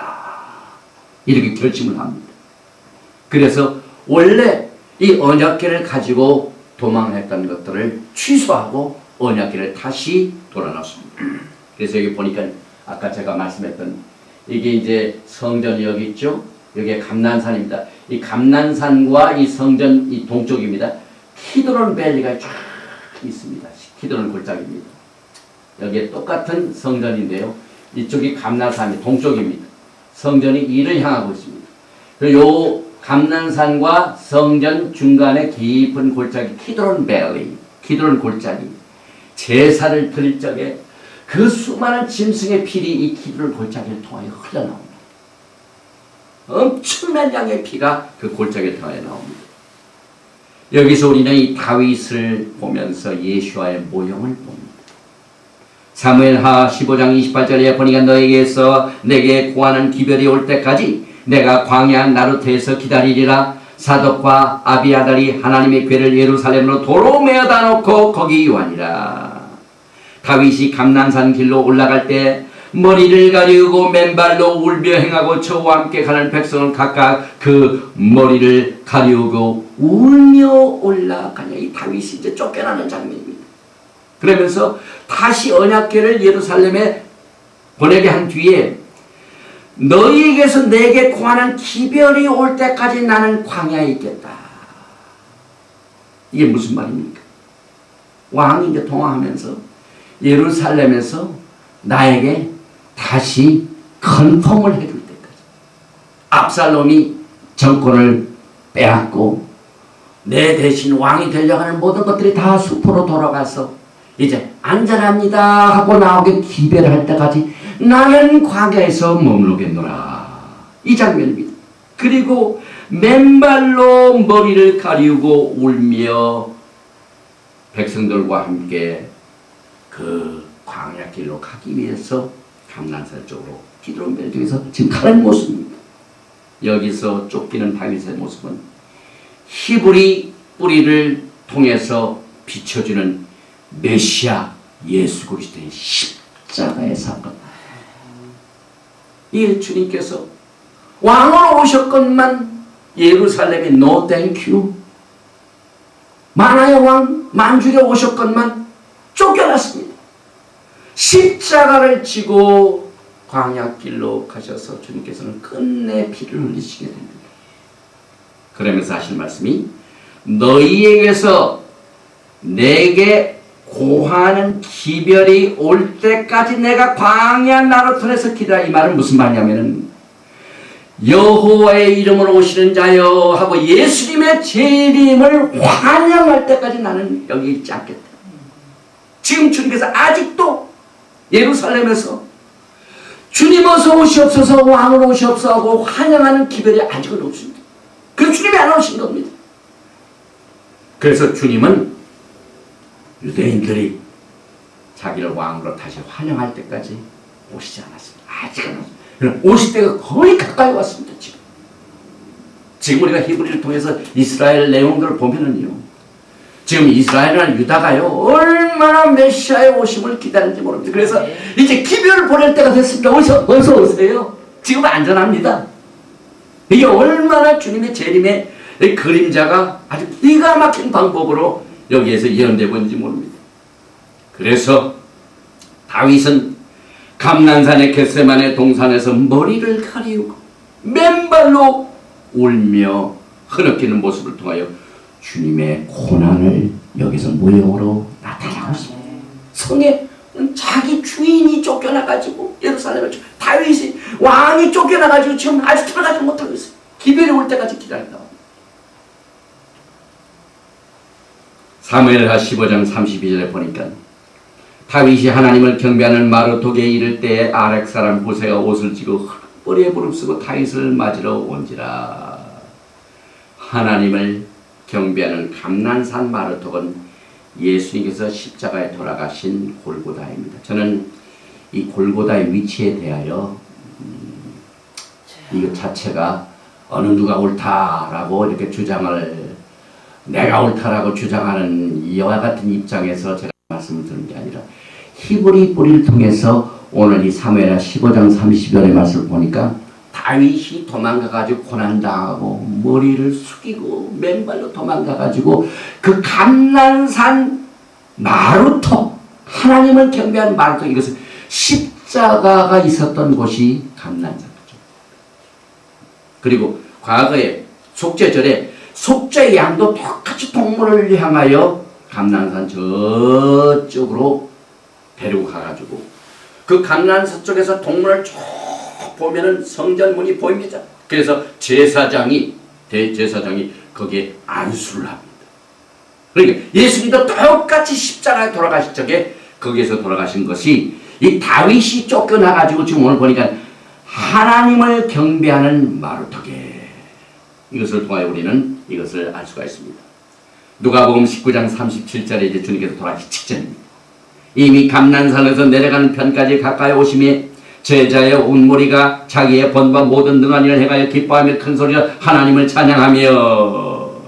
[SPEAKER 1] 이렇게 결심을 합니다. 그래서 원래 이 언약궤를 가지고 도망했던 것들을 취소하고 언약궤를 다시 돌아놨습니다. 그래서 여기 보니까 아까 제가 말씀했던 이게 이제 성전이 여기 있죠. 여기에 감난산입니다. 이 감난산과 이 성전 이 동쪽입니다. 키드론 밸리가 쫙 있습니다. 키드론 골짜기입니다. 여기에 똑같은 성전인데요. 이쪽이 감난산이 동쪽입니다. 성전이 이를 향하고 있습니다. 그리고 요 감난산과 성전 중간에 깊은 골짜기 키드론 밸리, 키드론 골짜기. 제사를 드릴 적에 그 수많은 짐승의 피리 이 키드론 골짜기를 통하여 흘러나옵니다. 엄청난 양의 피가 그 골짜기를 통하여 나옵니다. 여기서 우리는 이 다윗을 보면서 예수와의 모형을 봅니다. 사무엘하 15장 28절에 보니까 너에게서 내게 구하는 기별이 올 때까지 내가 광야 나루트에서 기다리리라. 사독과 아비아달이 하나님의 궤를 예루살렘으로 도로 메어다 놓고 거기 요하니라. 다윗이 감난산 길로 올라갈 때 머리를 가리우고 맨발로 울며 행하고 저와 함께 가는 백성은 각각 그 머리를 가리우고 울며 올라가냐. 이 다윗이 이제 쫓겨나는 장면입니다. 그러면서 다시 언약궤를 예루살렘에 보내게 한 뒤에 너희에게서 내게 구하는 기별이 올 때까지 나는 광야에 있겠다. 이게 무슨 말입니까? 왕이 이제 통화하면서 예루살렘에서 나에게 다시 컨펌을 해줄 때까지, 압살롬이 정권을 빼앗고 내 대신 왕이 되려고 하는 모든 것들이 다 숲으로 돌아가서 이제 안전합니다 하고 나오게 기별할 때까지 나는 광야에서 머무르겠노라. 이 장면입니다. 그리고 맨발로 머리를 가리우고 울며 백성들과 함께 그 광야길로 가기 위해서 감난산 쪽으로 키드론 밸리 쪽에서 지금 가는 모습입니다. 여기서 쫓기는 다윗의 모습은 히브리 뿌리를 통해서 비춰주는 메시아 예수 그리스도의 십자가의 사건. 이 주님께서 왕으로 오셨건만 예루살렘에 no thank you, 만화의 왕 만주에 오셨건만 쫓겨났습니다. 십자가를 지고 광야 길로 가셔서 주님께서는 끝내 피를 흘리시게 됩니다. 그러면서 하실 말씀이 너희에게서 내게 고하는 기별이 올 때까지 내가 광야 나루톤에서 기다려. 이 말은 무슨 말이냐면은 여호와의 이름으로 오시는 자여 하고 예수님의 재림을 환영할 때까지 나는 여기 있지 않겠다. 지금 주님께서 아직도 예루살렘에서 주님 어서 오시옵소서 왕으로 오시옵소서 하고 환영하는 기별이 아직은 없습니다. 그래서 주님이 안 오신 겁니다. 그래서 주님은 유대인들이 자기를 왕으로 다시 환영할 때까지 오시지 않았습니다. 아직은 오실 때가 거의 가까이 왔습니다. 지금 우리가 히브리를 통해서 이스라엘 내용들을 보면은요, 지금 이스라엘이나 유다가요 얼마나 메시아의 오심을 기다리는지 모릅니다. 그래서 이제 기별을 보낼 때가 됐습니다. 어서 오세요. 지금 안전합니다. 이게 얼마나 주님의 재림의 그림자가 아주 기가 막힌 방법으로 여기에서 예언되고 있는지 모릅니다. 그래서 다윗은 감난산의 겟세마네 동산에서 머리를 가리우고 맨발로 울며 흐느끼는 모습을 통하여 주님의 고난을 여기서 모형으로 나타나고 있습니다. 성에 자기 주인이 쫓겨나가지고 예루살렘에 다윗이 왕이 쫓겨나가지고 지금 아직 들어가지 못하고 있어요. 기별이 올 때까지 기다린다. 사무엘하 15장 32절에 보니까 다윗이 하나님을 경배하는 마루독에 이를 때에 아렉 사람 후세가 옷을 지고 뿔에 무릅쓰고 다윗을 맞으러 온지라. 하나님을 경배하는 감난산 마루독은 예수님께서 십자가에 돌아가신 골고다입니다. 저는 이 골고다의 위치에 대하여 이것 자체가 어느 누가 옳다라고 이렇게 주장을 내가 옳다라고 주장하는 이와 같은 입장에서 제가 말씀을 드리는 게 아니라 히브리 뿌리를 통해서 오늘 이 사무엘하 15장 30절의 말씀을 보니까 다윗이 도망가가지고 고난당하고 머리를 숙이고 맨발로 도망가가지고 그 감난산 마루토, 하나님을 경배하는 마루토, 이것은 십자가가 있었던 곳이 감난산이죠. 그리고 과거에 속죄절에 속죄 양도 똑같이 동물을 향하여 감난산 저쪽으로 데리고 가가지고 그 감난산 쪽에서 동물을 쭉 보면은 성전문이 보입니다. 그래서 대제사장이 거기에 안수를 합니다. 그러니까 예수님도 똑같이 십자가에 돌아가실 적에 거기에서 돌아가신 것이 이 다윗이 쫓겨나가지고 지금 오늘 보니까 하나님을 경배하는 마루토게, 이것을 통하여 우리는 이것을 알 수가 있습니다. 누가복음 19장 37절에 이제 주님께서 돌아가시기 직전입니다. 이미 감난산에서 내려가는 편까지 가까이 오심에 제자의 온 무리가 자기의 번과 모든 능한 일을 행하여 기뻐하며 큰 소리로 하나님을 찬양하며,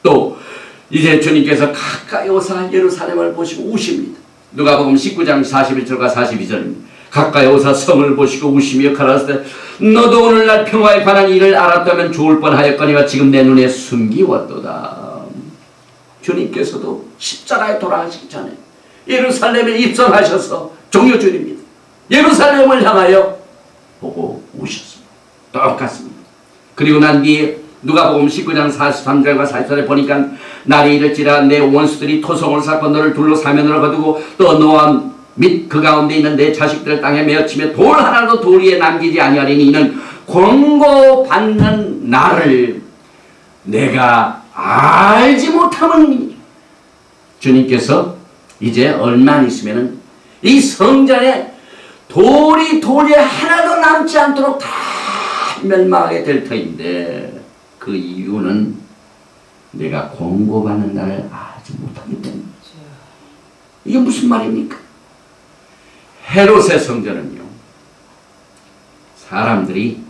[SPEAKER 1] 또 이제 주님께서 가까이 오사 예루살렘을 보시고 우십니다. 누가복음 19장 41절과 42절입니다. 가까이 오사 성을 보시고 우시며 가라사대 너도 오늘날 평화에 관한 일을 알았다면 좋을 뻔하였거니와 지금 내 눈에 숨기웠도다. 주님께서도 십자가에 돌아가시기 전에 예루살렘에 입성하셔서 종료주님입니다. 예루살렘을 향하여 보고 오셨습니다. 똑같습니다. 그리고 난 뒤에 누가복음 19장 43절과 44절에 보니까 날이 이를지라 내 원수들이 토성을 쌓고 너를 둘러 사면으로 거두고 또 너와 및 그 가운데 있는 내 자식들을 땅에 메어치며 돌 하나도 돌 위에 남기지 아니하리니 이는 권고받는 나를 내가 알지 못함은. 주님께서 이제 얼마 안 있으면은 이 성전에 돌이 돌에 하나도 남지 않도록 다 멸망하게 될 터인데, 그 이유는 내가 권고받는 날을 알지 못하기 때문이죠. 이게 무슨 말입니까? 헤롯의 성전은요, 사람들이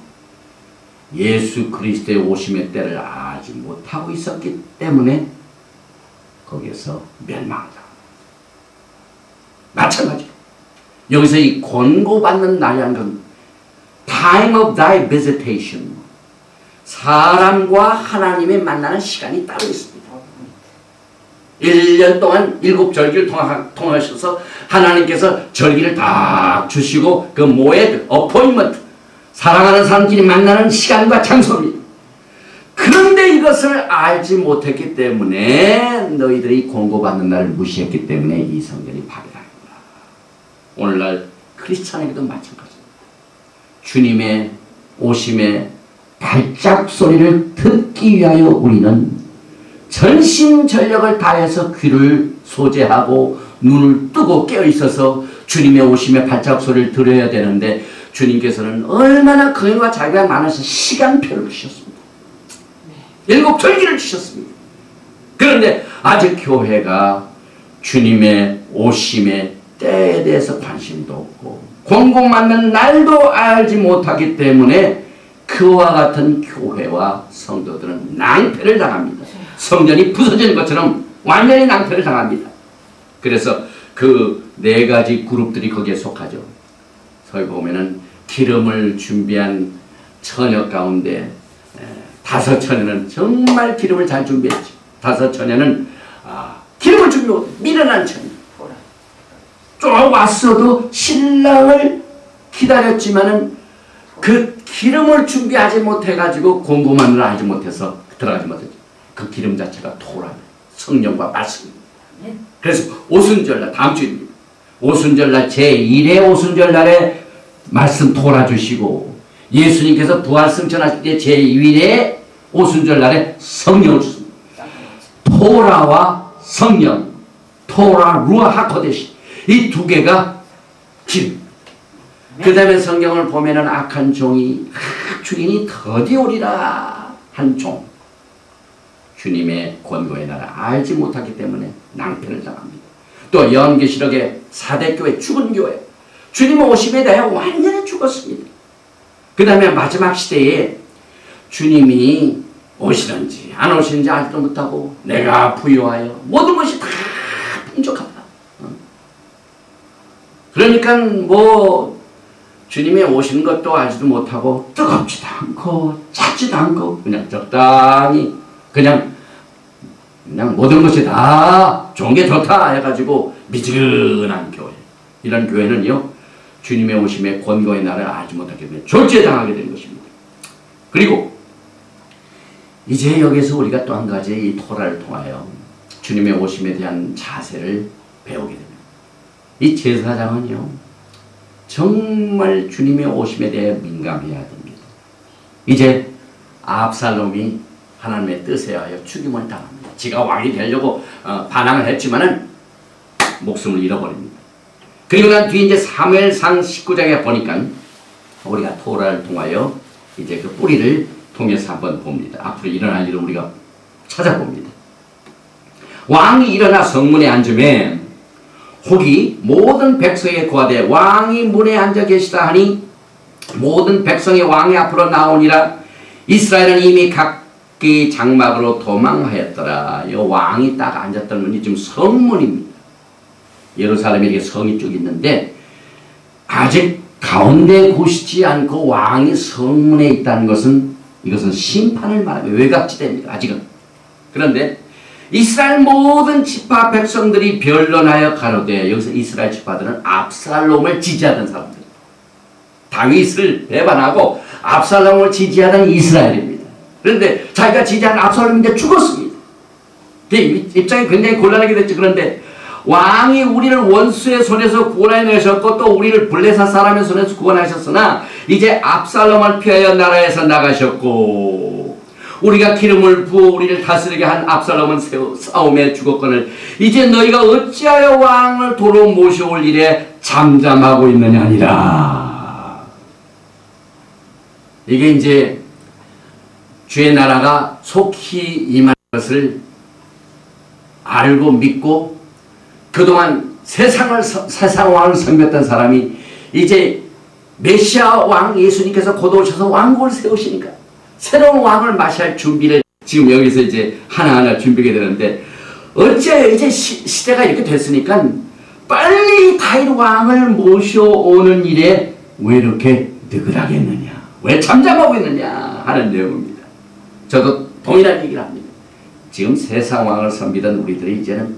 [SPEAKER 1] 예수 그리스도의 오심의 때를 알지 못하고 있었기 때문에 거기에서 멸망한다. 마찬가지로 여기서 이 권고받는 날이라는 건 time of thy visitation, 사람과 하나님의 만나는 시간이 따로 있습니다. 1년 동안 7절기를 통하셔서 하나님께서 절기를 딱 주시고 그 모ed, 어포인먼트, 사랑하는 사람끼리 만나는 시간과 장소입니다. 그런데 이것을 알지 못했기 때문에 너희들이 공고받는 날을 무시했기 때문에 이 성전이 파괴당한 거야. 오늘날 크리스찬에게도 마찬가지입니다. 주님의 오심의 발작 소리를 듣기 위하여 우리는 전심전력을 다해서 귀를 소재하고 눈을 뜨고 깨어있어서 주님의 오심의 발작 소리를 들어야 되는데 주님께서는 얼마나 거인과 자기가 많아서 시간표를 주셨습니다. 7절기를 주셨습니다. 그런데 아직 교회가 주님의 오심의 때에 대해서 관심도 없고 공고받는 날도 알지 못하기 때문에 그와 같은 교회와 성도들은 낭패를 당합니다. 성전이 부서지는 것처럼 완전히 낭패를 당합니다. 그래서 그 4가지 그룹들이 거기에 속하죠. 거기 보면은 기름을 준비한 처녀 가운데 5 처녀는 정말 기름을 잘 준비했죠. 5 처녀는 기름을 준비하고 미련한 처녀. 좀 왔어도 신랑을 기다렸지만은 그 기름을 준비하지 못해가지고 공고만을 하지 못해서 들어가지 못했죠. 그 기름 자체가 토라는 성령과 말씀입니다. 그래서 오순절날, 다음 주입니다. 오순절날 제1회 오순절날에 말씀 토라 주시고 예수님께서 부활 승천하실 때 제2회 오순절날에 성령을 주십니다. 토라와 성령, 토라 루아 하코데시, 이 2개가 기름. 그 다음에 성경을 보면은 악한 종이 주인이 더디오리라 한 종, 주님의 권고의 나라 알지 못하기 때문에 낭패를 당합니다. 또 연계시록의 4대 교회, 죽은 교회, 주님 오심에 대해 완전히 죽었습니다. 그 다음에 마지막 시대에 주님이 오시는지 안 오시는지 알지도 못하고 내가 부유하여 모든 것이 다 풍족하다. 그러니까 뭐 주님이 오시는 것도 알지도 못하고 뜨겁지도 않고 찼지도 않고 그냥 적당히 그냥 모든 것이 다 좋은 게 좋다 해가지고 미지근한 교회, 이런 교회는요 주님의 오심에 권고의 날을 알지 못하기 때문에 졸지당하게 되는 것입니다. 그리고 이제 여기서 우리가 또 한 가지 이 토라를 통하여 주님의 오심에 대한 자세를 배우게 됩니다. 이 제사장은요 정말 주님의 오심에 대해 민감해야 됩니다. 이제 압살롬이 하나님의 뜻에 하여 죽임을 당합니다. 지가 왕이 되려고 반항을 했지만은 목숨을 잃어버립니다. 그리고 난 뒤에 이제 사무엘상 19장에 보니까 우리가 토라를 통하여 이제 그 뿌리를 통해서 한번 봅니다. 앞으로 일어날 일을 우리가 찾아봅니다. 왕이 일어나 성문에 앉으매 혹이 모든 백성에 구하되 왕이 문에 앉아 계시다 하니 모든 백성이 왕의 앞으로 나오니라. 이스라엘은 이미 각기 장막으로 도망하였더라. 이 왕이 딱 앉았던 문이 지금 성문입니다. 예루살렘에 이렇게 성이 쭉 있는데 아직 가운데 곳이지 않고 왕이 성문에 있다는 것은 이것은 심판을 말하며 외곽지대입니다. 아직은. 그런데 이스라엘 모든 지파 백성들이 변론하여 가로되, 여기서 이스라엘 지파들은 압살롬을 지지하던 사람들, 다윗을 배반하고 압살롬을 지지하던 이스라엘입니다. 그런데 자기가 지지하는 압살롬이 이제 죽었습니다. 입장이 굉장히 곤란하게 됐죠. 그런데 왕이 우리를 원수의 손에서 구원해내셨고 또 우리를 블레셋 사람의 손에서 구원하셨으나 이제 압살롬을 피하여 나라에서 나가셨고 우리가 기름을 부어 우리를 다스리게 한 압살롬은 싸움에 죽었거늘 이제 너희가 어찌하여 왕을 도로 모셔올 일에 잠잠하고 있느냐 하니라. 이게 이제 주의 나라가 속히 임할 것을 알고 믿고 그동안 세상 왕을 섬겼던 사람이 이제 메시아 왕 예수님께서 곧 오셔서 왕국을 세우시니까 새로운 왕을 맞이할 준비를 지금 여기서 이제 하나하나 준비하게 되는데 어째 이제 시대가 이렇게 됐으니까 빨리 다윗 왕을 모셔오는 일에 왜 이렇게 느긋하겠느냐, 왜 잠잠하고 있느냐 하는 내용입니다. 저도 동일한 얘기를 합니다. 지금 세상 왕을 섬기던 우리들이 이제는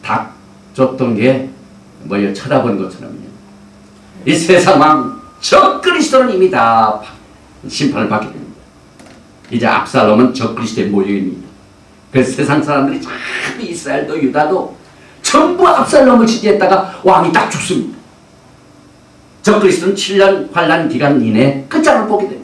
[SPEAKER 1] 닭 쫓던 게 뭐예요? 쳐다본 것처럼요. 이 세상 왕 적그리스도는 이미 다 심판을 받게 됩니다. 이제 압살롬은 적그리스도의 모형입니다. 그래서 세상 사람들이 참 이스라엘도 유다도 전부 압살롬을 지지했다가 왕이 딱 죽습니다. 적그리스도는 7년 환란 기간 이내 끝장을 보게 됩니다.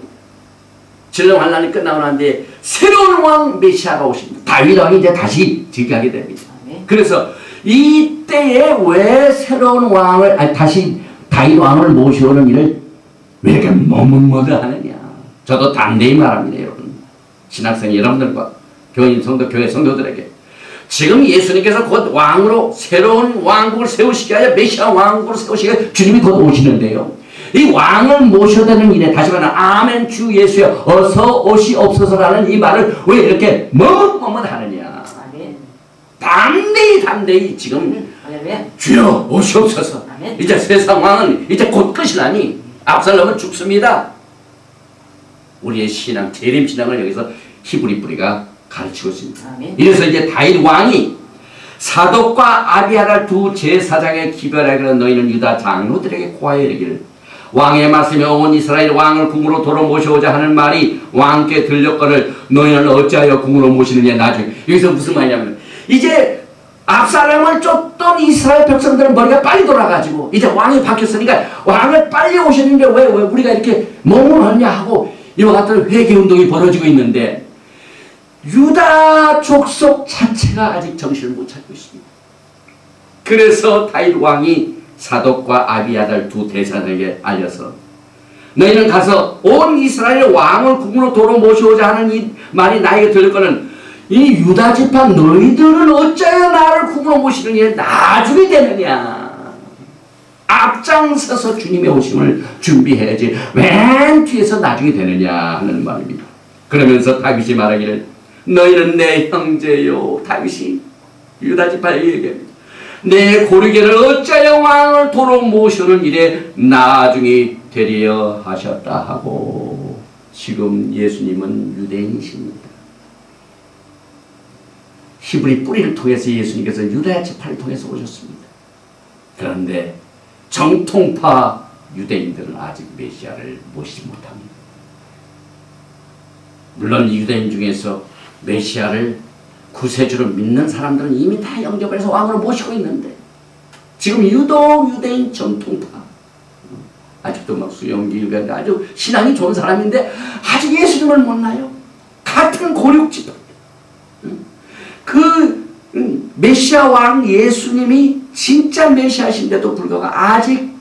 [SPEAKER 1] 7년 환란이 끝나고 난 뒤에 새로운 왕 메시아가 오십니다. 다윗 왕이 이제 다시 즉위하게 됩니다. 그래서 이때에 왜 새로운 왕을 다시 다윗 왕을 모셔오는 일을 왜 이렇게 머뭇머뭇하느냐. 저도 담대히 말합니다. 여러분 신학생 여러분들과 교인 성도 교회 성도들에게 지금 예수님께서 곧 왕으로 새로운 왕국을 세우시기 위하여 메시아 왕국을 세우시기 위하여 주님이 곧 오시는데요. 이 왕을 모셔야 되는 일에 다시 말하면 아멘 주 예수여 어서 오시옵소서라는 이 말을 왜 이렇게 머뭇머뭇하느냐. 담대히 지금 주여 오시옵소서. 이제 세상 왕은 이제 곧 끝이라니 압살롬은 죽습니다. 우리의 신앙 재림신앙을 여기서 히브리 뿌리가 가르치고 있습니다. 이래서 이제 다윗 왕이 사독과 아비아달 두 제사장의 기별하기를 너희는 유다 장로들에게 고하여 이르기를 왕의 말씀에 온 이스라엘 왕을 궁으로 도로 모셔오자 하는 말이 왕께 들렸거늘 너희는 어찌하여 궁으로 모시느냐. 나중에 여기서 무슨 말이냐면 이제 압살롬을 쫓던 이스라엘 백성들은 머리가 빨리 돌아가지고 이제 왕이 바뀌었으니까 왕을 빨리 오셨는데 왜 우리가 이렇게 머뭇하냐 하고 이와 같은 회개운동이 벌어지고 있는데 유다 족속 자체가 아직 정신을 못 차리고 있습니다. 그래서 다윗 왕이 사독과 아비아달 두 대사들에게 알려서 너희는 가서 온 이스라엘 왕을 궁으로 도로 모셔오자 하는 이 말이 나에게 들렸거는 이 유다 지파 너희들은 어찌하여 나를 궁으로 모시느냐. 나중에 되느냐. 앞장서서 주님의 오심을 준비해야지 맨 뒤에서 나중에 되느냐 하는 말입니다. 그러면서 다윗이 말하기를 너희는 내 형제요. 다윗이 유다 지파에게 얘기합니다. 내 고르게를 어찌하여 왕을 도로 모셔오는 일에 나중에 되리여 하셨다 하고 지금 예수님은 유대인이십니다. 히브리 뿌리를 통해서 예수님께서 유다 지파를 통해서 오셨습니다. 그런데 정통파 유대인들은 아직 메시아를 모시지 못합니다. 물론 유대인 중에서 메시아를 구세주로 믿는 사람들은 이미 다 영접해서 왕으로 모시고 있는데 지금 유독 유대인 정통파 아직도 막 수용기가 아주 신앙이 좋은 사람인데 아직 예수님을 몰라요. 같은 고륙지파 그 메시아 왕 예수님이 진짜 메시아신데도 불구하고 아직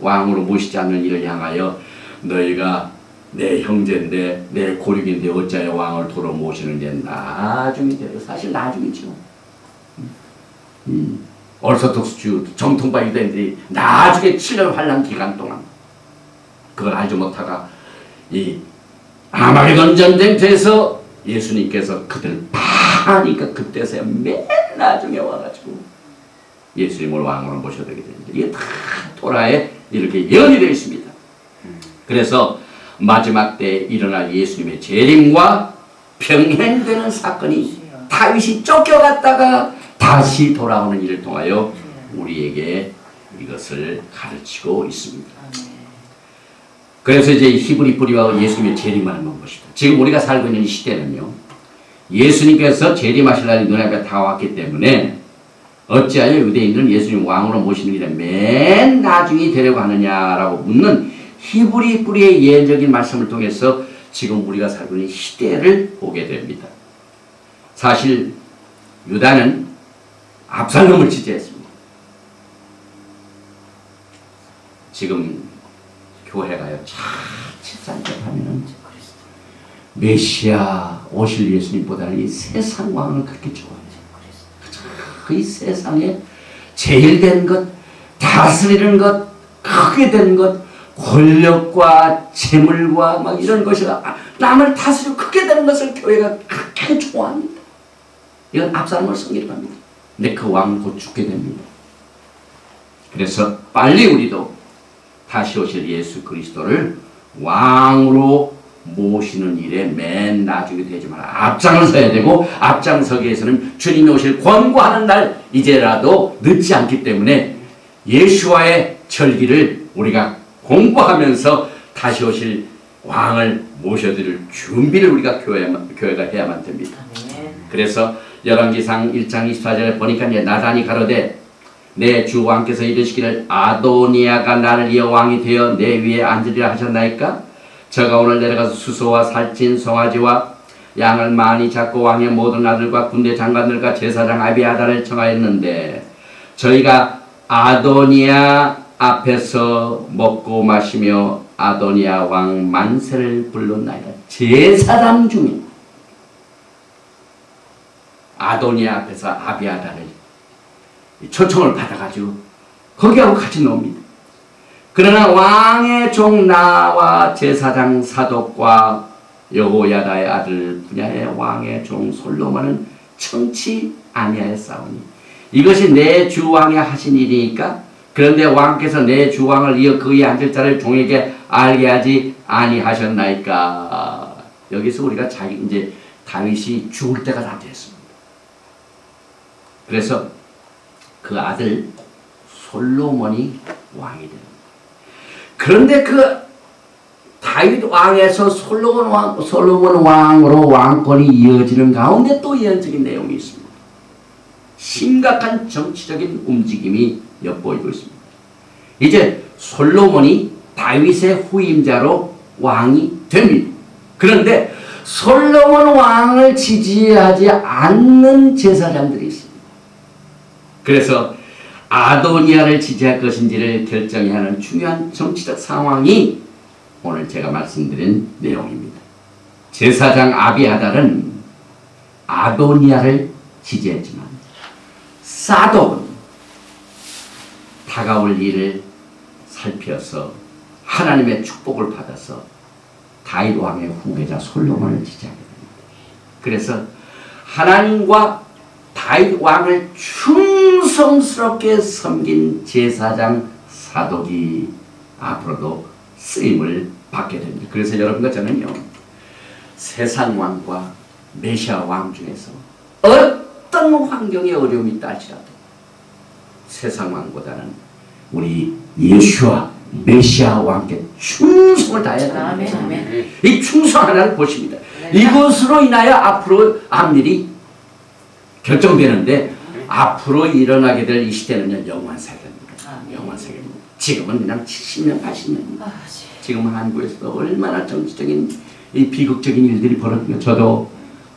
[SPEAKER 1] 왕으로 모시지 않는 이를 향하여 너희가 내 형제인데 내 고륙인데 어찌하여 왕을 도로 모시는데 나중에 돼요. 사실 나중이죠. 얼소톡스주 정통파 유대인들이 나중에 7년 환란 기간 동안 그걸 알지 못하가 이 아마게돈 전쟁터에서 예수님께서 그들 파니까 그때서야 맨 나중에 와가지고 예수님을 왕으로 모셔야 되게 됩니다. 이게 다 토라에 이렇게 예언이 되어 있습니다. 그래서 마지막 때 일어날 예수님의 재림과 병행되는 사건이 다윗이 쫓겨갔다가 다시 돌아오는 일을 통하여 우리에게 이것을 가르치고 있습니다. 그래서 이제 히브리 뿌리와 예수님의 재림하는 것이다. 지금 우리가 살고 있는 이 시대는요, 예수님께서 재림하실 날이 눈앞에 다 왔기 때문에 어찌하여 유대인들은 예수님 왕으로 모시는 일에 맨 나중에 되려고 하느냐라고 묻는 히브리 뿌리의 예언적인 말씀을 통해서 지금 우리가 살고 있는 시대를 보게 됩니다. 사실 유다는 압살롬을 지지했습니다. 지금 교회가요 자칫살짝하면은 메시아 오실 예수님보다는 이 세상 왕을 그렇게 좋아해요. 이 세상에 제일 된 것, 다스리는 것, 크게 된 것, 권력과 재물과 막 이런 것이 남을 다스리고 크게 되는 것을 교회가 그렇게 좋아합니다. 이건 압살롬을 성립합니다. 근데 그 왕은 곧 죽게 됩니다. 그래서 빨리 우리도 다시 오실 예수 그리스도를 왕으로 모시는 일에 맨 나중에 되지 마라. 앞장을 서야 되고 앞장서기 위해서는 주님이 오실 권고하는 날 이제라도 늦지 않기 때문에 예수와의 절기를 우리가 공부하면서 다시 오실 왕을 모셔드릴 준비를 우리가 교회가 해야만 됩니다. 그래서 열왕기상 1장 24절에 보니까 이제 나단이 가로되 내 주 왕께서 이르시기를 아도니아가 나를 이어 왕이 되어 내 위에 앉으리라 하셨나이까? 저가 오늘 내려가서 수소와 살찐 송아지와 양을 많이 잡고 왕의 모든 아들과 군대 장관들과 제사장 아비아다를 청하였는데 저희가 아도니아 앞에서 먹고 마시며 아도니아 왕 만세를 불렀나이다. 제사장 중에 아도니아 앞에서 아비아다를 초청을 받아가지고 거기하고 같이 놉니다. 그러나 왕의 종 나와 제사장 사독과 여호야다의 아들 분야의 왕의 종 솔로몬은 청치 아니하였사오니 이것이 내 주왕이 하신 일이니까 그런데 왕께서 내 주왕을 이어 그의 앉을 자를 종에게 알게 하지 아니하셨나이까. 여기서 우리가 이제 다윗이 죽을 때가 다 됐습니다. 그래서 그 아들 솔로몬이 왕이 됩니다. 그런데 그 다윗 왕에서 솔로몬 왕으로 왕권이 이어지는 가운데 또 예언적인 내용이 있습니다. 심각한 정치적인 움직임이 엿보이고 있습니다. 이제 솔로몬이 다윗의 후임자로 왕이 됩니다. 그런데 솔로몬 왕을 지지하지 않는 제사장들이 있습니다. 그래서 아도니아를 지지할 것인지를 결정해야 하는 중요한 정치적 상황이 오늘 제가 말씀드린 내용입니다. 제사장 아비아달은 아도니아를 지지했지만 사독은 다가올 일을 살펴서 하나님의 축복을 받아서 다윗 왕의 후계자 솔로몬을 지지하게 됩니다. 그래서 하나님과 다윗 왕을 충성스럽게 섬긴 제사장 사독이 앞으로도 쓰임을 받게 됩니다. 그래서 여러분과 저는요, 세상 왕과 메시아 왕 중에서 어떤 환경의 어려움이 있다 할지라도 세상 왕보다는 우리 예수와 메시아 왕께 충성을 다해야 됩니다. 이 충성 하나를 보십니다. 이것으로 인하여 앞으로 앞일이 결정되는데 앞으로 일어나게 될 이 시대는요, 영원 세계입니다. 영원 세계입니다. 지금은 그냥 70년, 80년입니다. 지금 한국에서도 얼마나 정치적인 이 비극적인 일들이 벌어집니다. 저도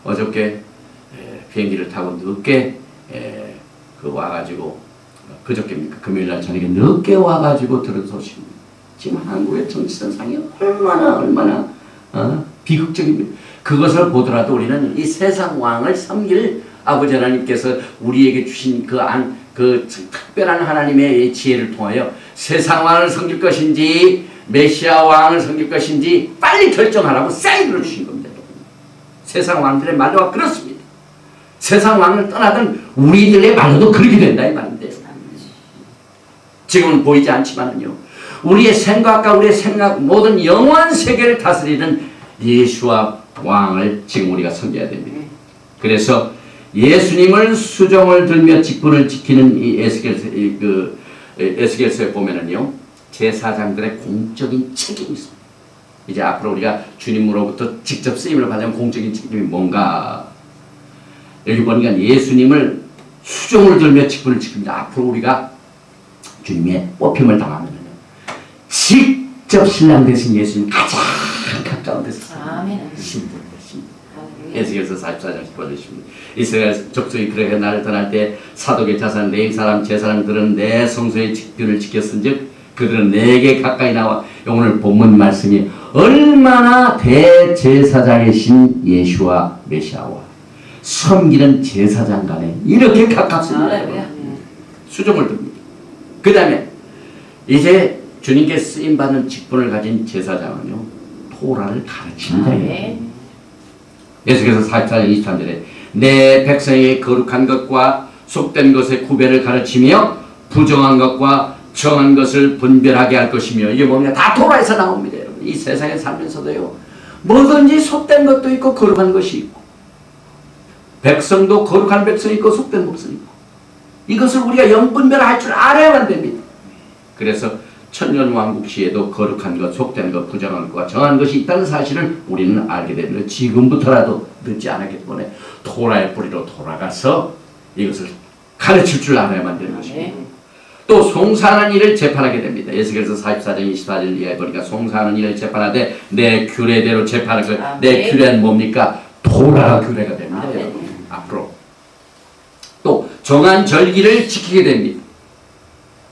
[SPEAKER 1] 어저께 비행기를 타고 늦게 와가지고 그저께입니까? 금요일날 저녁에 늦게 와가지고 들은 소식입니다. 지금 한국의 정치선상이 얼마나 비극적입니다. 그것을 보더라도 우리는 이 세상 왕을 섬길 아버지 하나님께서 우리에게 주신 그 특별한 하나님의 지혜를 통하여 세상 왕을 섬길 것인지 메시아 왕을 섬길 것인지 빨리 결정하라고 사인을 주신 겁니다. 세상 왕들의 말로가 그렇습니다. 세상 왕을 떠나든 우리들의 말로도 그렇게 된다 이 말인데 지금은 보이지 않지만은요, 우리의 생각과 우리의 모든 영원 세계를 다스리는 예수와 왕을 지금 우리가 섬겨야 됩니다. 그래서 예수님을 수종을 들며 직분을 지키는 이 에스겔서에 보면은요, 제사장들의 공적인 책임이 있습니다. 이제 앞으로 우리가 주님으로부터 직접 쓰임을 받는 공적인 책임이 뭔가? 여기 보니까 예수님을 수종을 들며 직분을 지킵니다. 앞으로 우리가 주님의 뽑힘을 당하면은 직접 신랑 되신 예수님 가장 가까운 데서 신부를 되십니다. 에스겔서 44장 10절입니다. 이스라엘 족속이 그렇게 나를 떠날 때 사독의 자산 레위 사람 제사장들은 내 성소의 직분을 지켰은즉 그들은 내게 가까이 나와. 오늘 본문 말씀이 얼마나 대제사장이신 예수와 메시아와 섬기는 제사장 간에 이렇게 가깝습니다. 수종을 듭니다. 그 다음에 이제 주님께 쓰임받는 직분을 가진 제사장은요, 토라를 가르친다. 예수께서 44장 23절에 내 백성의 거룩한 것과 속된 것의 구별을 가르치며 부정한 것과 정한 것을 분별하게 할 것이며, 이게 뭡니까? 다 토라에서 나옵니다. 여러분. 이 세상에 살면서도요, 뭐든지 속된 것도 있고 거룩한 것이 있고, 백성도 거룩한 백성이 있고 속된 백성이 있고, 이것을 우리가 영분별할 줄 알아야만 됩니다. 그래서 천년왕국 시에도 거룩한 것, 속된 것, 부정한 것과 정한 것이 있다는 사실을 우리는 알게 됩니다. 지금부터라도 늦지 않았기 때문에 토라의 뿌리로 돌아가서 이것을 가르칠 줄 알아야만 되는 것입니다. 또 송사하는 일을 재판하게 됩니다. 에스겔서 44장 24절 이하에 보니까 송사하는 일을 재판하되 내 규례대로 재판할 것. 내 규례는 뭡니까? 토라 규례가 됩니다. 여러분. 앞으로 또 정한 절기를 지키게 됩니다.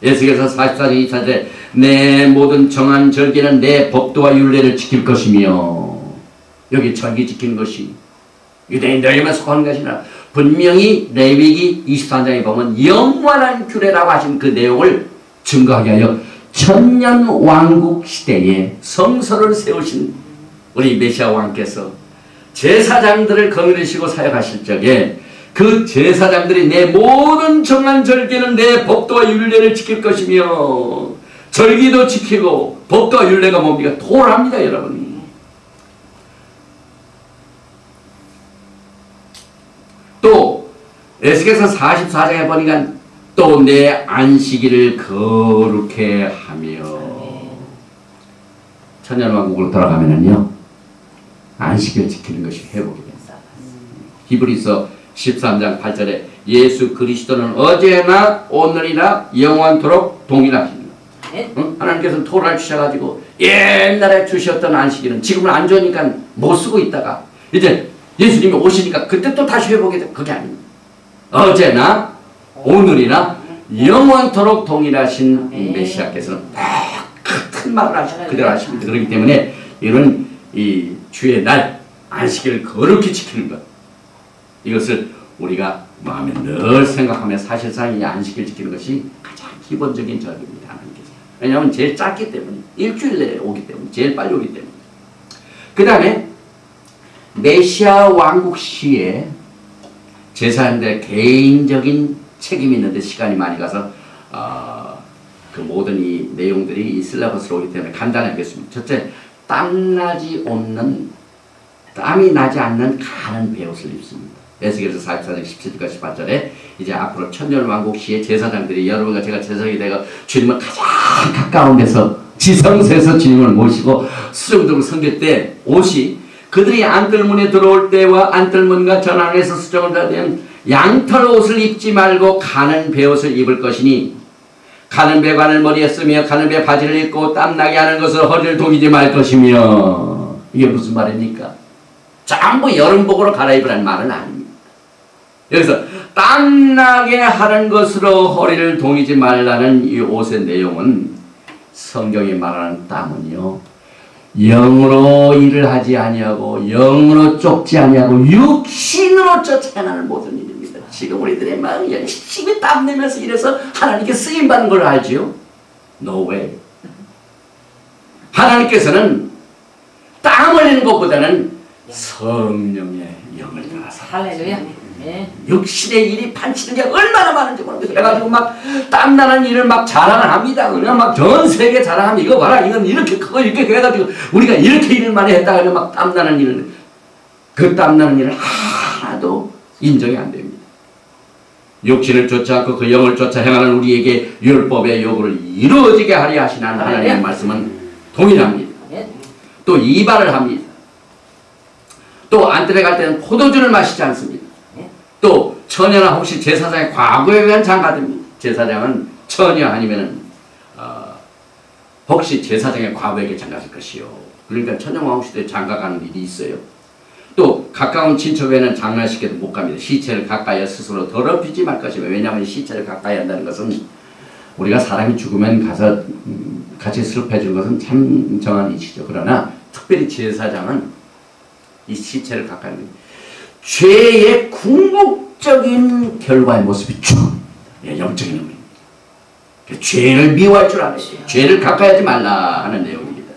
[SPEAKER 1] 에스겔서 44장 24절에 내 모든 정한 절기는 내 법도와 율례를 지킬 것이며, 여기 절기 지키는 것이 유대인들에게만 속하는 것이 아니라 분명히 레위기 23장에 보면 영원한 규례라고 하신 그 내용을 증거하게 하여 천년 왕국 시대에 성소를 세우신 우리 메시아 왕께서 제사장들을 거느리시고 사역하실 적에 그 제사장들이 내 모든 정한 절기는 내 법도와 율례를 지킬 것이며, 절기도 지키고 법도와 율례가 뭡니까? 토라입니다, 여러분. 또 에스겔서 44장에 보니까 또 내 안식일을 거룩해 하며, 천년왕국으로 돌아가면은요 안식일 지키는 것이 회복이 됩니다. 히브리서 13장 8절에 예수 그리스도는 어제나 오늘이나 영원토록 동일하십니다. 하나님께서는 토라를 주셔가지고 옛날에 주셨던 안식일은 지금은 안 좋으니까 못 쓰고 있다가 이제 예수님이 오시니까 그때 또 다시 회복이 돼. 그게 아닙니다. 어제나 오늘이나 영원토록 동일하신 메시아께서는 큰 말을 하시고 그대로 하십니다. 그렇기 때문에 이런 이 주의 날 안식일을 거룩히 지키는 것, 이것을 우리가 마음에 늘 생각하며 사실상 이 안식일 지키는 것이 가장 기본적인 절기입니다. 하나님께서. 왜냐하면 제일 짧기 때문에, 일주일 내에 오기 때문에, 제일 빨리 오기 때문에. 그 다음에 메시아 왕국 시에 제사장들의 개인적인 책임이 있는데 시간이 많이 가서 그 모든 이 내용들이 이 슬라버스로 오기 때문에 간단히 하겠습니다. 첫째, 땀이 나지 않는 가는 베옷을 입습니다. 에스겔서 44장 17절과 18절에 이제 앞으로 천년왕국 시에 제사장들이 여러분과 제가 제사장이 되고 주님을 가장 가까운 데서 지성소에서 주님을 모시고 수정적으로 섬길 때 옷이 그들이 안뜰문에 들어올 때와 안뜰문과 전안에서 수정을 다 되면 양털 옷을 입지 말고 가는 베옷을 입을 것이니 가는 배관을 머리에 쓰며 가는 배 바지를 입고 땀나게 하는 것을 허리를 동이지 말 것이며. 이게 무슨 말입니까? 전부 여름복으로 갈아입으라는 말은 아닙니다. 여기서 땀나게 하는 것으로 허리를 동이지 말라는 이 옷의 내용은, 성경이 말하는 땀은요, 영으로 일을 하지 아니하고 영으로 쫓지 아니하고 육신으로 쫓아내는 모든 일입니다. 지금 우리들의 마음이 열심히 땀내면서 일해서 하나님께 쓰임받는 걸 알지요? No way. 하나님께서는 땀 흘리는 것보다는 성령의 영을 따라서
[SPEAKER 2] 할렐루야.
[SPEAKER 1] 육신의 일이 판치는 게 얼마나 많은지 모르겠어요. 그래가지고 막 땀나는 일을 막 자랑을 합니다. 그냥 막 전 세계 자랑하면 이거 봐라, 이건 이렇게 그거 이렇게 해가지고 우리가 이렇게 일을 많이 했다 하면 막 땀나는 일을, 그 땀나는 일을 하나도 인정이 안 됩니다. 육신을 쫓지 않고 그 영을 쫓아 행하는 우리에게 율법의 요구를 이루어지게 하려 하시는 하나님의 말씀은 동일합니다. 또 이발을 합니다. 또 안뜰에 갈 때는 포도주를 마시지 않습니다. 또 처녀나 혹시 제사장의 과거에 의한 장가듭니다. 제사장은 처녀 아니면은 혹시 제사장의 과거에게 장가질 것이요. 그러니까 천년왕국 시대에 장가가는 일이 있어요. 또 가까운 친척에는 장례식에도 못 갑니다. 시체를 가까이 스스로 더럽히지 말 것이며, 왜냐하면 시체를 가까이 한다는 것은 우리가 사람이 죽으면 가서 같이 슬퍼해 주는 것은 참 정한 이치죠. 그러나 특별히 제사장은 이 시체를 가까이 합니다. 죄의 궁극적인 결과의 모습이 영적인 의미입니다. 죄를 미워할 줄 알아요. 죄를 가까이 하지 말라 하는 내용입니다.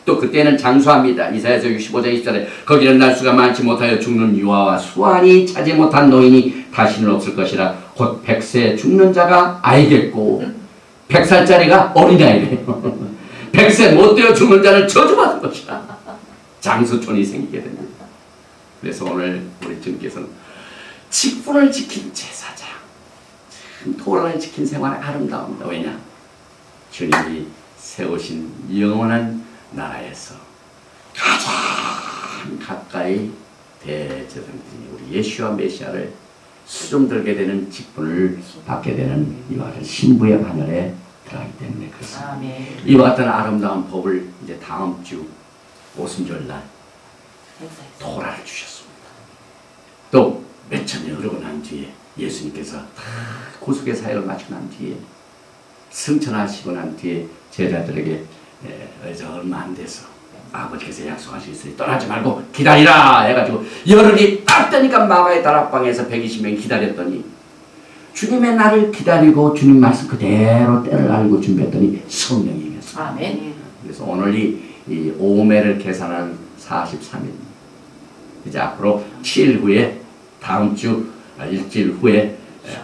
[SPEAKER 1] 또 그때는 장수합니다. 이사야서 65장 20절에 거기는 날수가 많지 못하여 죽는 유아와 수완이 차지 못한 노인이 다시는 없을 것이라. 곧 100세 죽는 자가 아이겠고 100살짜리가 어린아이래요. 100세 못 되어 죽는 자는 저주받을 것이라. 장수촌이 생기게 됩니다. 그래서 오늘 우리 주님께서는 직분을 지킨 제사장, 토라를 지킨 생활의 아름다움이다. 왜냐? 주님이 세우신 영원한 나라에서 가장 가까이 대제사장이 우리 예수와 메시아를 수종들게 되는 직분을 받게 되는 이와 같은 신부의 하늘에 들어가기 때문에 그렇습니다.
[SPEAKER 2] 아멘.
[SPEAKER 1] 이와 같은 아름다운 법을 이제 다음 주 오순절날 토라를 주셨습니다. 또 몇천 년 흐르고 난 뒤에 예수님께서 다 구속의 사역을 마치고 난 뒤에 승천하시고 난 뒤에 제자들에게 이제 얼마 안 돼서 아버지께서 약속하시겠어요. 떠나지 말고 기다리라 해가지고 열흘이 딱 되니까 마가의 다락방에서 120명이 기다렸더니 주님의 날을 기다리고 주님 말씀 그대로 때를 알고 준비했더니 성령이 임했습니다.
[SPEAKER 2] 아멘.
[SPEAKER 1] 그래서 오늘 이 오매를 계산한 43일 이제 앞으로 7일 후에 다음 주 일주일 후에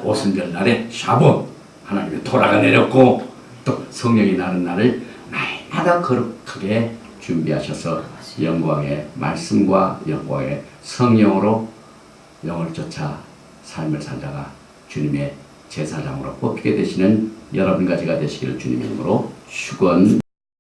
[SPEAKER 1] 오순절 날에 샤봇 하나님의 토라가 내렸고 또 성령이 나는 날을 날마다 거룩하게 준비하셔서 영광의 말씀과 영광의 성령으로 영을 쫓아 삶을 살다가 주님의 제사장으로 뽑히게 되시는 여러분과 제가 되시기를 주님의 이름으로 축원